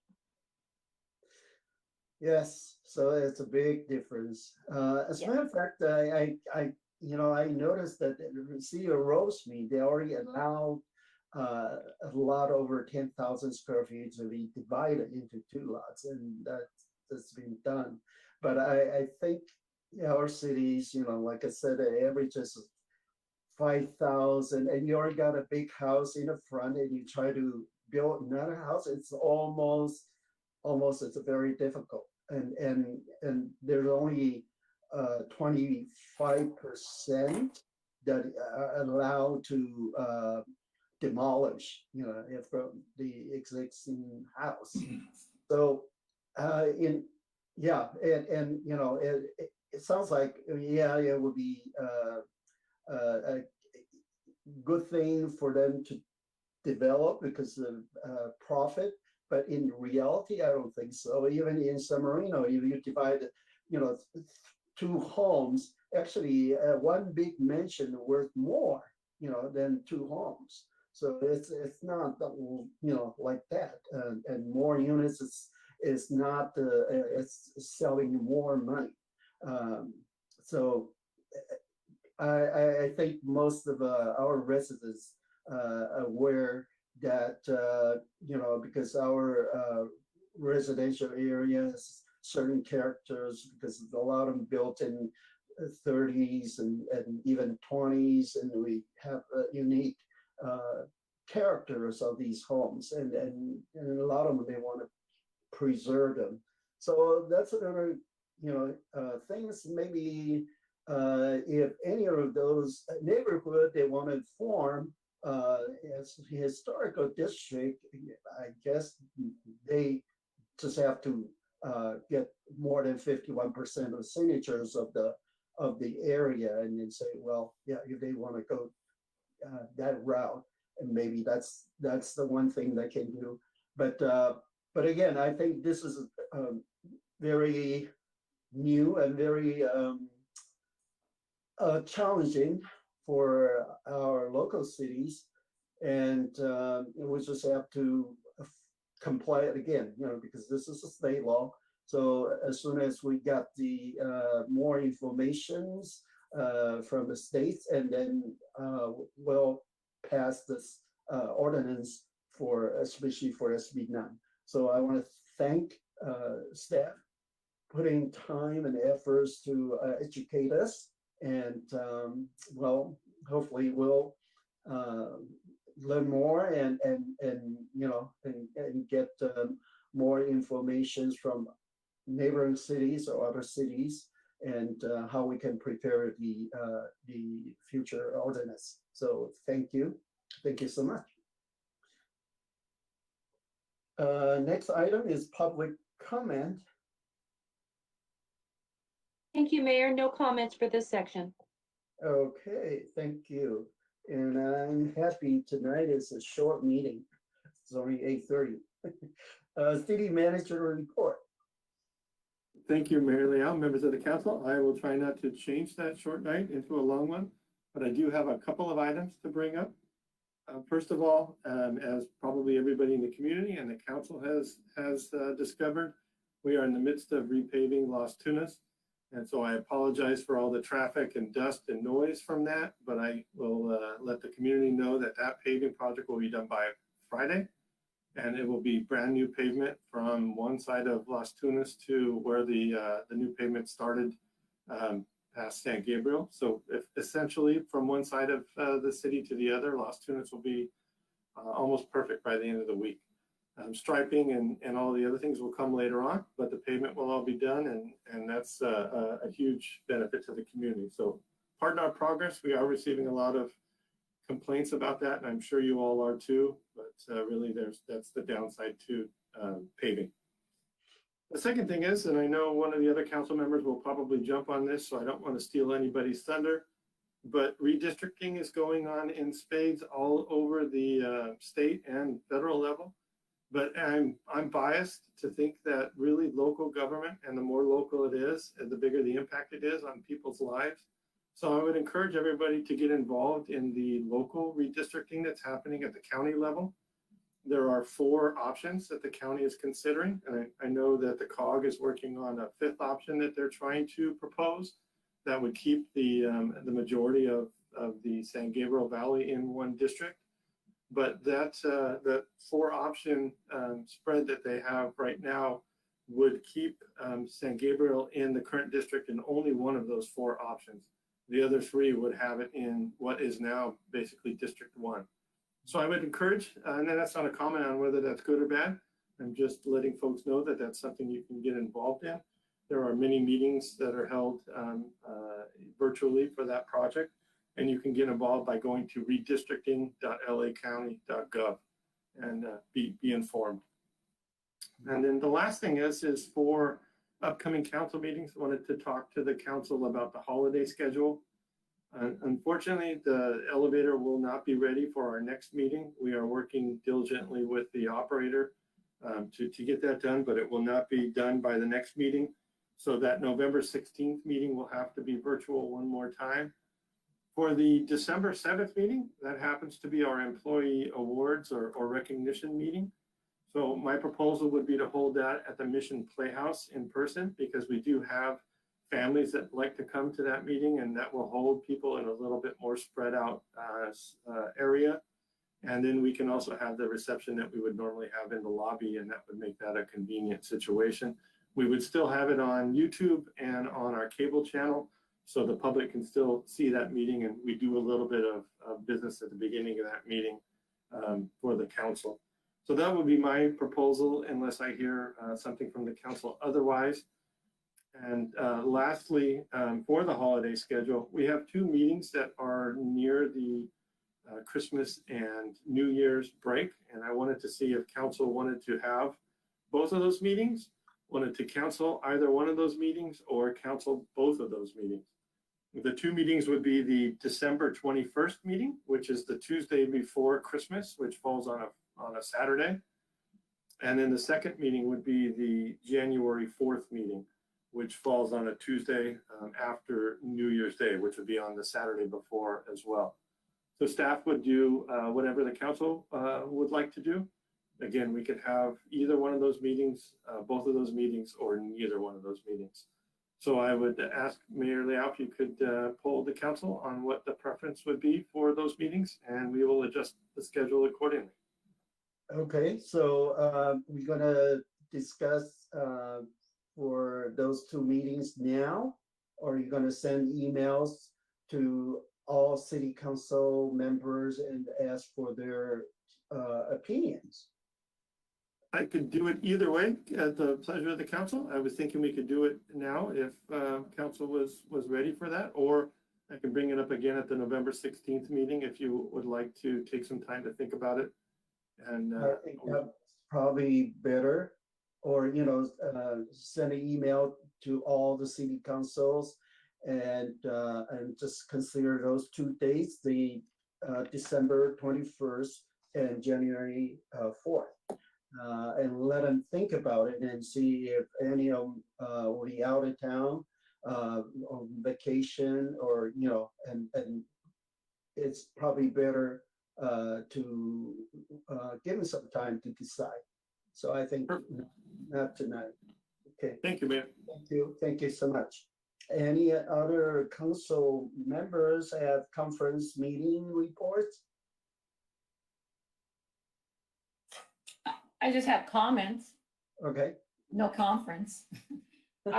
Yes, so it's a big difference. As a matter of fact, I noticed that the city of Rosemead, they already allowed a lot over 10,000 square feet to be divided into 2 lots, and that's been done. But I think our cities, like I said, the average is 5,000, and you already got a big house in the front, and you try to build another house, it's almost it's very difficult. And there's only 25% that are allowed to demolish, from the existing house. So it sounds like, it would be a good thing for them to develop because of profit. But in reality, I don't think so. Even in San Marino, if you divide, 2 homes, actually one big mansion worth more, than 2 homes. So it's not, like that. And more units is not, it's selling more money. So I think most of our residents are aware that, because our residential area has certain characters, because a lot of them built in 30s and even 20s, and we have unique characters of these homes, and a lot of them, they want to preserve them. So that's another, things. Maybe if any of those neighborhood they want to form as historical district, I guess they just have to get more than 51% of signatures of the area, and then say, well, yeah, if they want to go that route, and maybe that's the one thing they can do. But again, I think this is very new and very challenging for our local cities, and we just have to comply again, because this is a state law. So as soon as we got the more informations from the states, and then we'll pass this ordinance especially for SB9. So I want to thank staff putting time and efforts to educate us, and hopefully we'll learn more and get more information from neighboring cities or other cities, and how we can prepare the future ordinance. So thank you so much. Next item is public comment. Thank you, Mayor. No comments for this section. Okay, thank you. And I'm happy tonight is a short meeting. It's only 8:30. City manager report. Thank you, Mayor Leal, members of the council. I will try not to change that short night into a long one, but I do have a couple of items to bring up. First of all, as probably everybody in the community and the council has discovered, we are in the midst of repaving Las Tunas. And so I apologize for all the traffic and dust and noise from that, but I will let the community know that that paving project will be done by Friday. And it will be brand new pavement from one side of Las Tunas to where the new pavement started past San Gabriel. So essentially from one side of the city to the other, Las Tunas will be almost perfect by the end of the week. Striping and all the other things will come later on, but the pavement will all be done, and that's a huge benefit to the community. So pardon our progress. We are receiving a lot of complaints about that, and I'm sure you all are too, but really that's the downside to paving. The second thing is, and I know one of the other council members will probably jump on this, so I don't want to steal anybody's thunder, but redistricting is going on in spades all over the state and federal level. But I'm biased to think that really local government, and the more local it is, the bigger the impact it is on people's lives. So I would encourage everybody to get involved in the local redistricting that's happening at the county level. There are 4 options that the county is considering, and I know that the COG is working on a 5th option that they're trying to propose that would keep the majority of the San Gabriel Valley in one district. But that 4-option spread that they have right now would keep San Gabriel in the current district in only one of those 4 options. The other 3 would have it in what is now basically District 1. So I would encourage, and that's not a comment on whether that's good or bad. I'm just letting folks know that that's something you can get involved in. There are many meetings that are held virtually for that project. And you can get involved by going to redistricting.lacounty.gov and be informed. And then the last thing is for upcoming council meetings, I wanted to talk to the council about the holiday schedule. Unfortunately, the elevator will not be ready for our next meeting. We are working diligently with the operator to get that done, but it will not be done by the next meeting. So that November 16th meeting will have to be virtual one more time. For the December 7th meeting, that happens to be our employee awards or recognition meeting. So my proposal would be to hold that at the Mission Playhouse in person, because we do have families that like to come to that meeting, and that will hold people in a little bit more spread out area. And then we can also have the reception that we would normally have in the lobby, and that would make that a convenient situation. We would still have it on YouTube and on our cable channel, so the public can still see that meeting, and we do a little bit of business at the beginning of that meeting for the council. So that would be my proposal, unless I hear something from the council otherwise. And lastly, for the holiday schedule, we have 2 meetings that are near the Christmas and New Year's break, and I wanted to see if council wanted to have both of those meetings, wanted to cancel either one of those meetings, or cancel both of those meetings. The 2 meetings would be the December 21st meeting, which is the Tuesday before Christmas, which falls on a Saturday. And then the second meeting would be the January 4th meeting, which falls on a Tuesday after New Year's Day, which would be on the Saturday before as well. So staff would do whatever the council would like to do. Again, we could have either one of those meetings, both of those meetings, or neither one of those meetings. So I would ask Mayor Leal if you could poll the council on what the preference would be for those meetings, and we will adjust the schedule accordingly. Okay, so we're gonna discuss for those 2 meetings now, or are you gonna send emails to all city council members and ask for their opinions. I could do it either way at the pleasure of the council. I was thinking we could do it now if council was ready for that, or I can bring it up again at the November 16th meeting if you would like to take some time to think about it. And I think that's probably better, or, send an email to all the city councils and just consider those 2 dates, the December 21st and January 4th. And let them think about it and see if any of them will be out of town on vacation, or, and it's probably better to give them some time to decide. So I think not tonight. Okay. thank you, Mayor. Thank you. Thank you so much. Any other council members have conference meeting reports? I just have comments, Okay. no conference.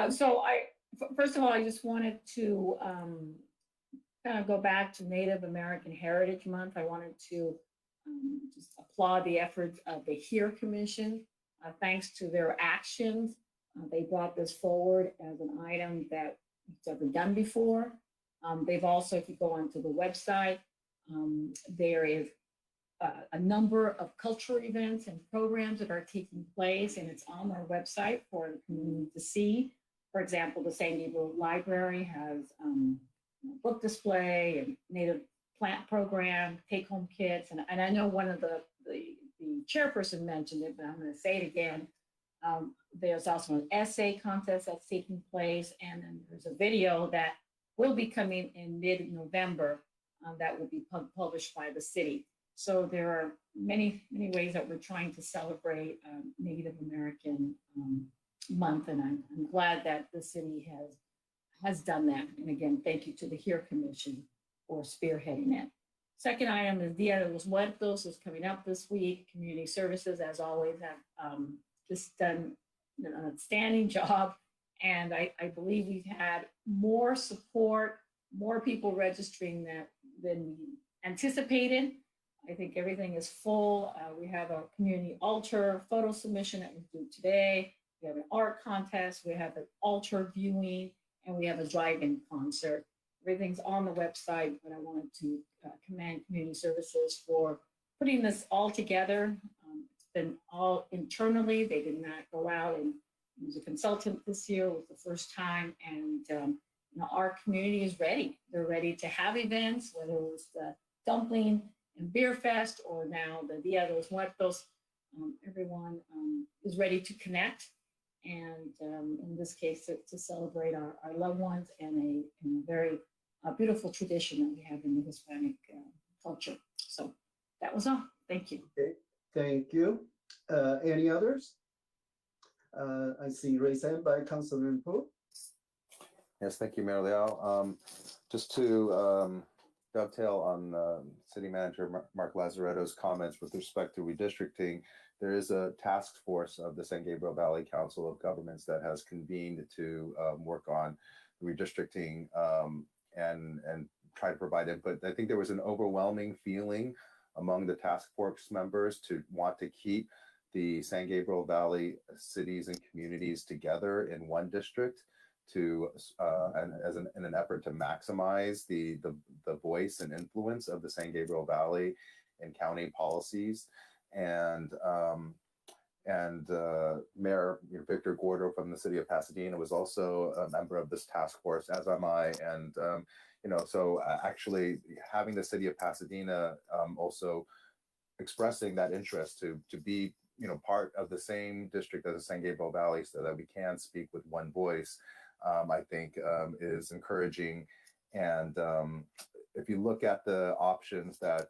So first of all, I just wanted to kind of go back to Native American Heritage Month. I wanted to just applaud the efforts of the HERE Commission. Thanks to their actions, they brought this forward as an item that it's never done before. They've also, if you go onto the website, there is a number of cultural events and programs that are taking place, and it's on their website for the community to see. For example, the San Gabriel Library has book display and native plant program, take-home kits, and I know one of the chairperson mentioned it, but I'm going to say it again. There's also an essay contest that's taking place, and then there's a video that will be coming in mid-November that will be published by the city. So there are many, many ways that we're trying to celebrate Native American month, and I'm glad that the city has done that. And again, thank you to the HERE Commission for spearheading it. Second item is Dia de los Muertos is coming up this week. Community Services, as always, have just done an outstanding job. And I believe we've had more support, more people registering than we anticipated. I think everything is full. We have a community altar photo submission that we do today. We have an art contest. We have an altar viewing, and we have a drive-in concert. Everything's on the website, but I wanted to commend Community Services for putting this all together. It's been all internally. They did not go out and use a consultant this year. It was the first time, and our community is ready. They're ready to have events, whether it was the dumpling and beer fest or now the Dia de los Muertos. Everyone is ready to connect, and in this case, to celebrate our loved ones and a very beautiful tradition that we have in the Hispanic culture. So that was all. Thank you. Okay. Thank you. Any others? I see raised hand by Councilman Pu. Yes, thank you, Mayor Leal. Just to dovetail on City Manager Mark Lazaretto's comments with respect to redistricting, there is a task force of the San Gabriel Valley Council of Governments that has convened to work on redistricting and try to provide input. I think there was an overwhelming feeling among the task force members to want to keep the San Gabriel Valley cities and communities together in one district to in an effort to maximize the voice and influence of the San Gabriel Valley in county policies. And Mayor Victor Gordo from the city of Pasadena was also a member of this task force, as am I. And so actually having the city of Pasadena also expressing that interest to be part of the same district as the San Gabriel Valley, so that we can speak with one voice, I think is encouraging. And if you look at the options that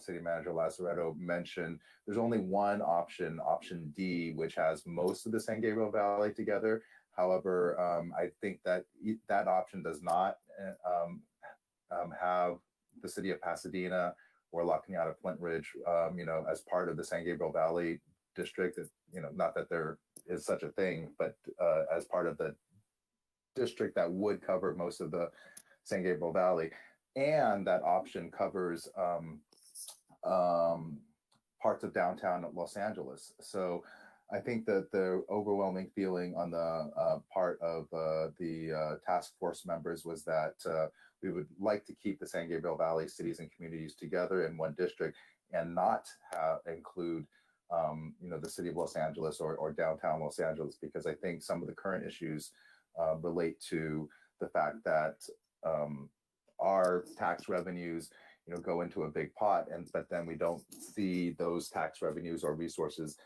City Manager Lazaretto mentioned, there's only one option, option D, which has most of the San Gabriel Valley together. However, I think that that option does not have the city of Pasadena or La Cañada Flint Ridge, as part of the San Gabriel Valley district. Not that there is such a thing, but as part of the district that would cover most of the San Gabriel Valley. and that option covers parts of downtown Los Angeles. So I think that the overwhelming feeling on the part of the task force members was that we would like to keep the San Gabriel Valley cities and communities together in one district and not include the city of Los Angeles or downtown Los Angeles, because I think some of the current issues relate to the fact that our tax revenues go into a big pot, but then we don't see those tax revenues or resources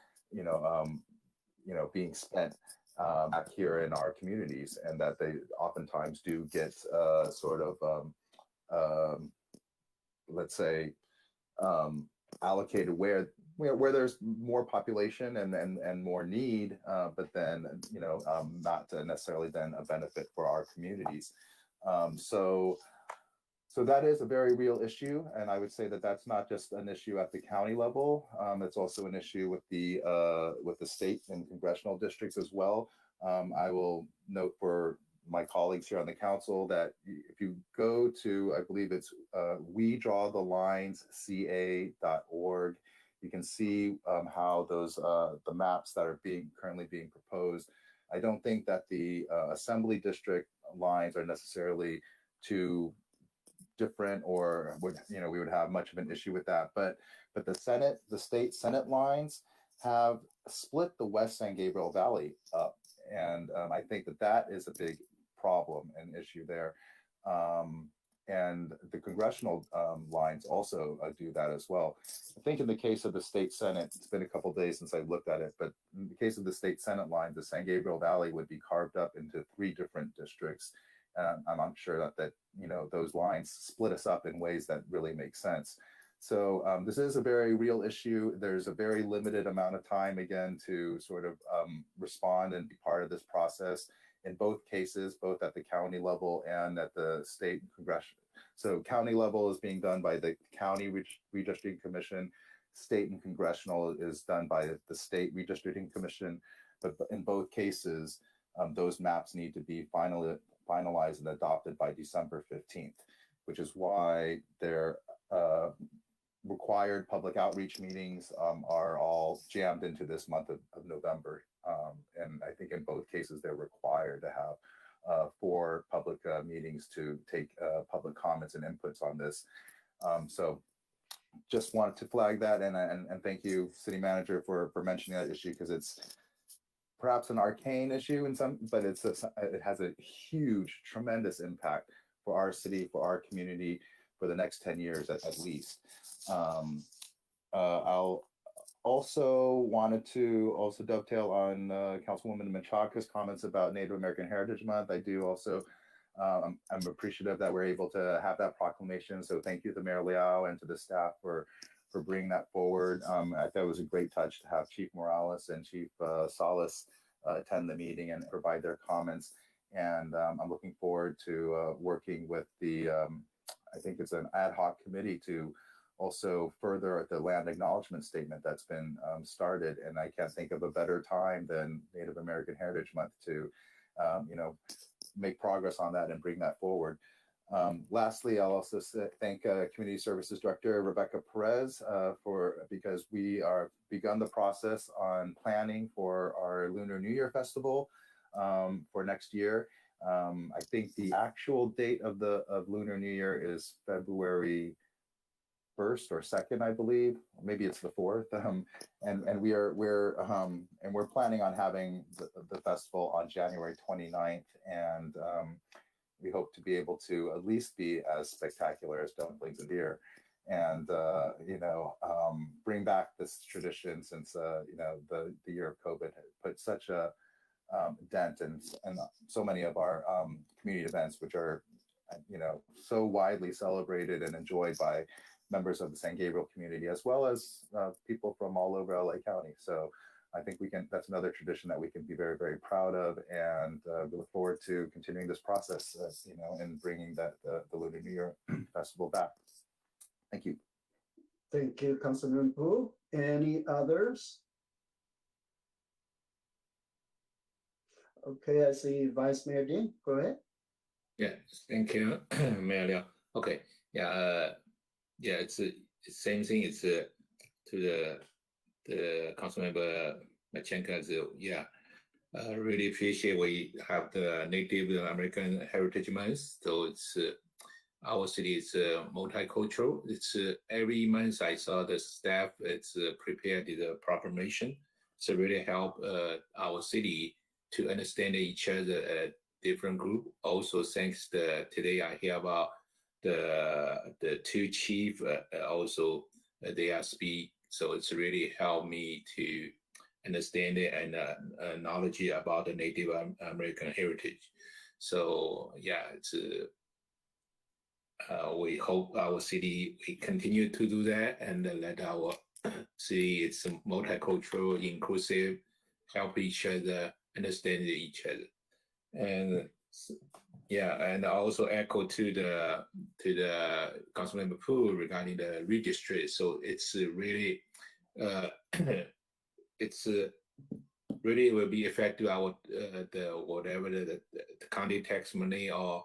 being spent back here in our communities, and that they oftentimes do get let's say allocated where there's more population and more need, but then not necessarily then a benefit for our communities. So that is a very real issue, and I would say that that's not just an issue at the county level. It's also an issue with the state and congressional districts as well. I will note for my colleagues here on the council that if you go to, I believe it's wedrawthelines.ca.org, you can see how those the maps that are currently being proposed. I don't think that the assembly district lines are necessarily too different, or we would have much of an issue with that, but the state Senate lines have split the West San Gabriel Valley up, and I think that is a big problem and issue there, and the congressional lines also do that as well. I think in the case of the state Senate, it's been a couple days since I looked at it, but in the case of the state Senate line, the San Gabriel Valley would be carved up into 3 different districts. I'm not sure that those lines split us up in ways that really make sense. So this is a very real issue. There's a very limited amount of time, again, to sort of respond and be part of this process in both cases, both at the county level and at the state and congressional. So county level is being done by the County Redistricting Commission. State and congressional is done by the State Redistricting Commission. But in both cases, those maps need to be finalized and adopted by December 15th, which is why their required public outreach meetings are all jammed into this month of November. And I think in both cases, they're required to have 4 public meetings to take public comments and inputs on this. So just wanted to flag that, and thank you, City Manager, for mentioning that issue, because it's perhaps an arcane issue in some, but it has a huge, tremendous impact for our city, for our community, for the next 10 years at least. I'll also wanted to dovetail on Councilwoman Menchaca's comments about Native American Heritage Month. I do also, I'm appreciative that we're able to have that proclamation. So thank you to Mayor Leao and to the staff for bringing that forward. I thought it was a great touch to have Chief Morales and Chief Salas attend the meeting and provide their comments. And I'm looking forward to working with the, I think it's an ad hoc committee to also further the land acknowledgement statement that's been started. And I can't think of a better time than Native American Heritage Month to, make progress on that and bring that forward. Lastly, I'll also thank Community Services Director Rebecca Perez because we are begun the process on planning for our Lunar New Year Festival for next year. I think the actual date of Lunar New Year is February 1st or 2nd, I believe. Maybe it's the 4th. And we're planning on having the festival on January 29th, and we hope to be able to at least be as spectacular as dumplings and beer, and bring back this tradition, since the year of COVID had put such a dent in so many of our community events, which are so widely celebrated and enjoyed by members of the San Gabriel community, as well as people from all over LA County. So I think that's another tradition that we can be very, very proud of, and we look forward to continuing this process, and bringing the Lunar New Year Festival back. Thank you. Thank you, Councilman Pu. Any others? Okay, I see Vice Mayor Dean. Go ahead. Yeah, thank you, Mayor Liao. Okay, Yeah, it's the same thing. It's to the Councilmember Machenka. Yeah, I really appreciate we have the Native American Heritage Month. So it's our city is multicultural. It's every month I saw the staff. It's prepared the proclamation. So really help our city to understand each other at different group. Also, thanks today I hear about the two chief also they are speak. So it's really helped me to understand it and knowledge about the Native American heritage. So yeah, it's we hope our city we continue to do that and let our city it's multicultural, inclusive, help each other, understand each other, and yeah, and also echo to the Councilmember Pu regarding the registry. So it's really it's really will be affected our the whatever the county tax money or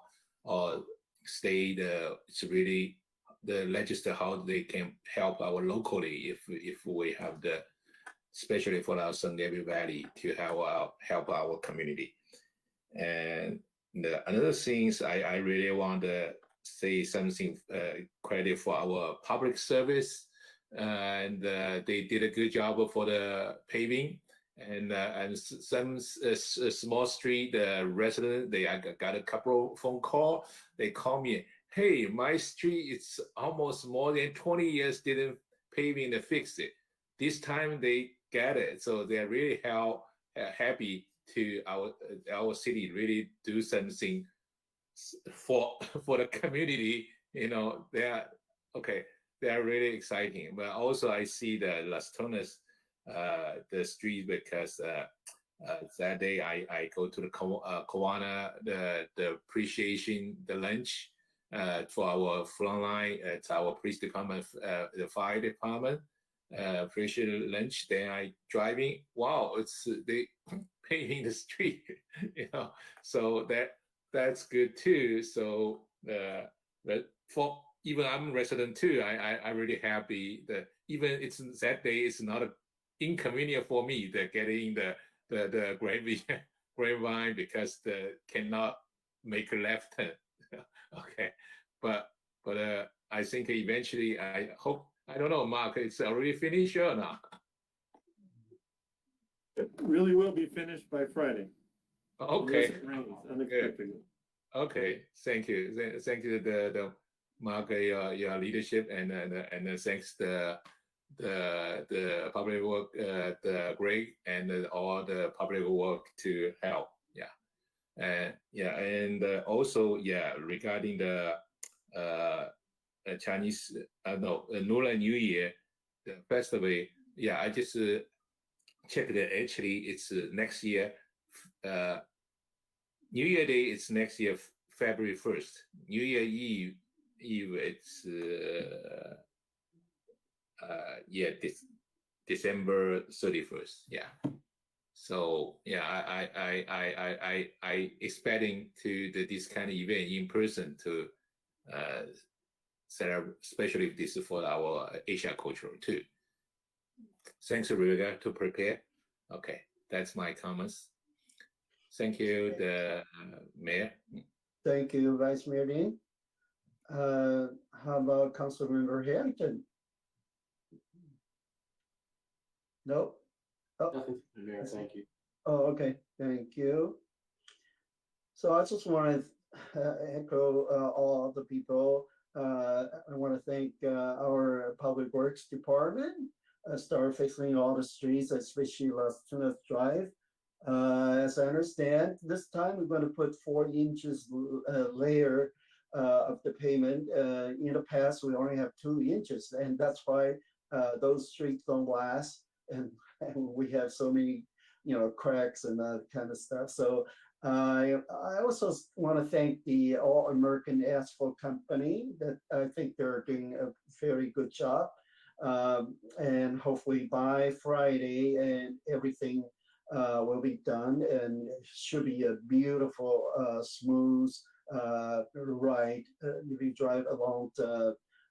state. It's really the legislature how they can help our locally if we have the especially for our San Gabriel Valley to help our community. And another things I really want to say something credit for our public service, and they did a good job for the paving, and some small street resident they got a couple phone call. They call me, hey, my street it's almost more than 20 years didn't paving to fix it. This time they get it, so they're really happy to our city really do something for the community. You know, they're really exciting. But also I see the Las Tunas the street because that day I go to the Kawana the appreciation the lunch for our frontline. It's our police department, the fire department. Appreciate lunch. Then I driving. Wow, it's they paving the street, you know. So that's good too. So but for even I'm resident too. I really happy that even it's that day it's not inconvenient for me that getting the grapevine because the cannot make a left turn. Okay, but I think eventually I hope. I don't know, Mark, it's already finished or not? It really will be finished by Friday. Okay. Unless it rains unexpectedly. Okay, thank you. Thank you, the Mark, your leadership, and thanks the public work, the Greg, and all the public work to help. Yeah, and also regarding the Chinese, Lunar New Year, the festival. Yeah, I just checked it. Actually, it's next year. New Year Day is next year, February 1st. New Year Eve, it's December 31st. Yeah. So yeah, I expecting to this kind of event in person to set up, especially if this is for our Asia culture too. Thanks, Rebecca, to prepare. Okay, that's my comments. Thank you, the mayor. Thank you, Vice Mayor Dean. How about Councilmember Harrington? Nope. Oh. Nothing, Mayor, thank you. Oh, okay, thank you. So I just want to echo all the people. I want to thank our Public Works Department, start fixing all the streets, especially Las Tunas Drive. As I understand, this time we're going to put 4 inches layer of the pavement. In the past, we only have 2 inches, and that's why those streets don't last, and we have so many, cracks and that kind of stuff. So I also want to thank the All American Asphalt Company. That I think they're doing a very good job, and hopefully by Friday and everything will be done, and it should be a beautiful, smooth ride if you drive along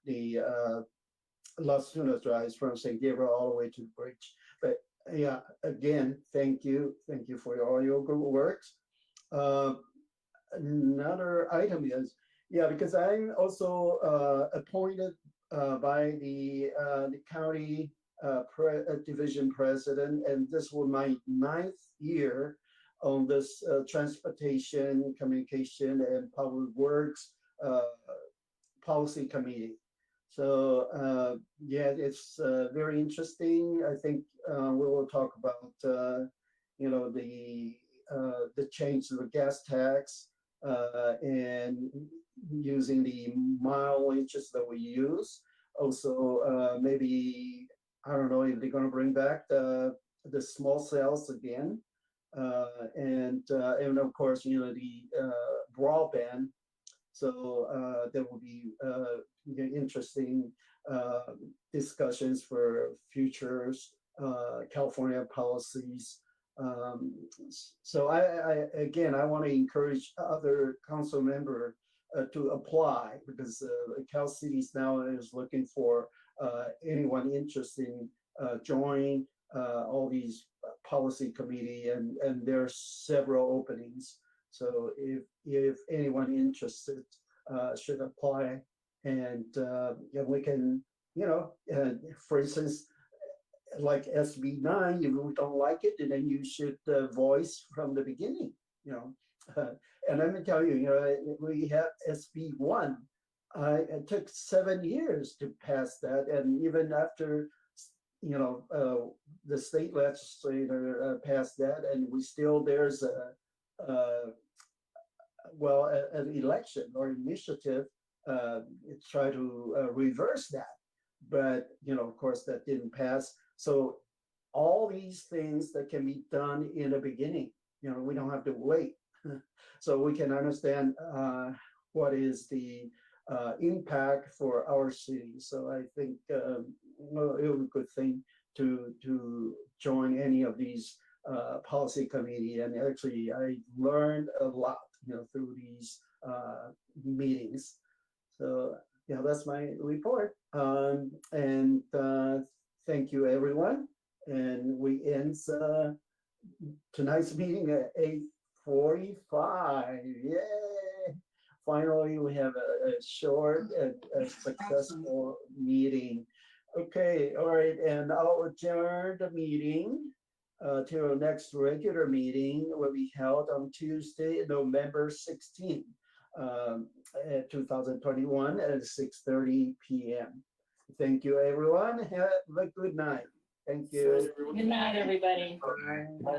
the Las Tunas drives from San Gabriel all the way to the bridge. But yeah, again, thank you for all your good works. Another item is, yeah, because I'm also appointed by the county division president, and this was my 9th year on this transportation, communication, and public works policy committee. So yeah, it's very interesting. I think we will talk about you know, the change to the gas tax and using the mileages that we use. Also, maybe I don't know if they're going to bring back the small cells again, and of course, you know, the broadband. So there will be interesting discussions for futures California policies. So I want to encourage other council member to apply, because Cal Cities now is looking for anyone interested in join all these policy committee, and there are several openings. So if anyone interested should apply, and yeah, we can, you know, for instance, like SB9, if you don't like it, then you should voice from the beginning, you know. And let me tell you, you know, we have SB1. It took 7 years to pass that, and even after, you know, the state legislature passed that, and we still, there's an election or initiative try to reverse that, but you know, of course, that didn't pass. So all these things that can be done in the beginning, you know, we don't have to wait. So we can understand what is the impact for our city. So I think well, it was a good thing to join any of these policy committee. And actually, I learned a lot, you know, through these meetings. So yeah, that's my report. And thank you, everyone. And we end tonight's meeting at 8:45. Yay! Finally, we have a short and successful meeting. Okay, all right, and I'll adjourn the meeting till our next regular meeting will be held on Tuesday, November 16th, 2021 at 6:30 p.m. Thank you, everyone. Have a good night. Thank you. Good night, everybody. Bye.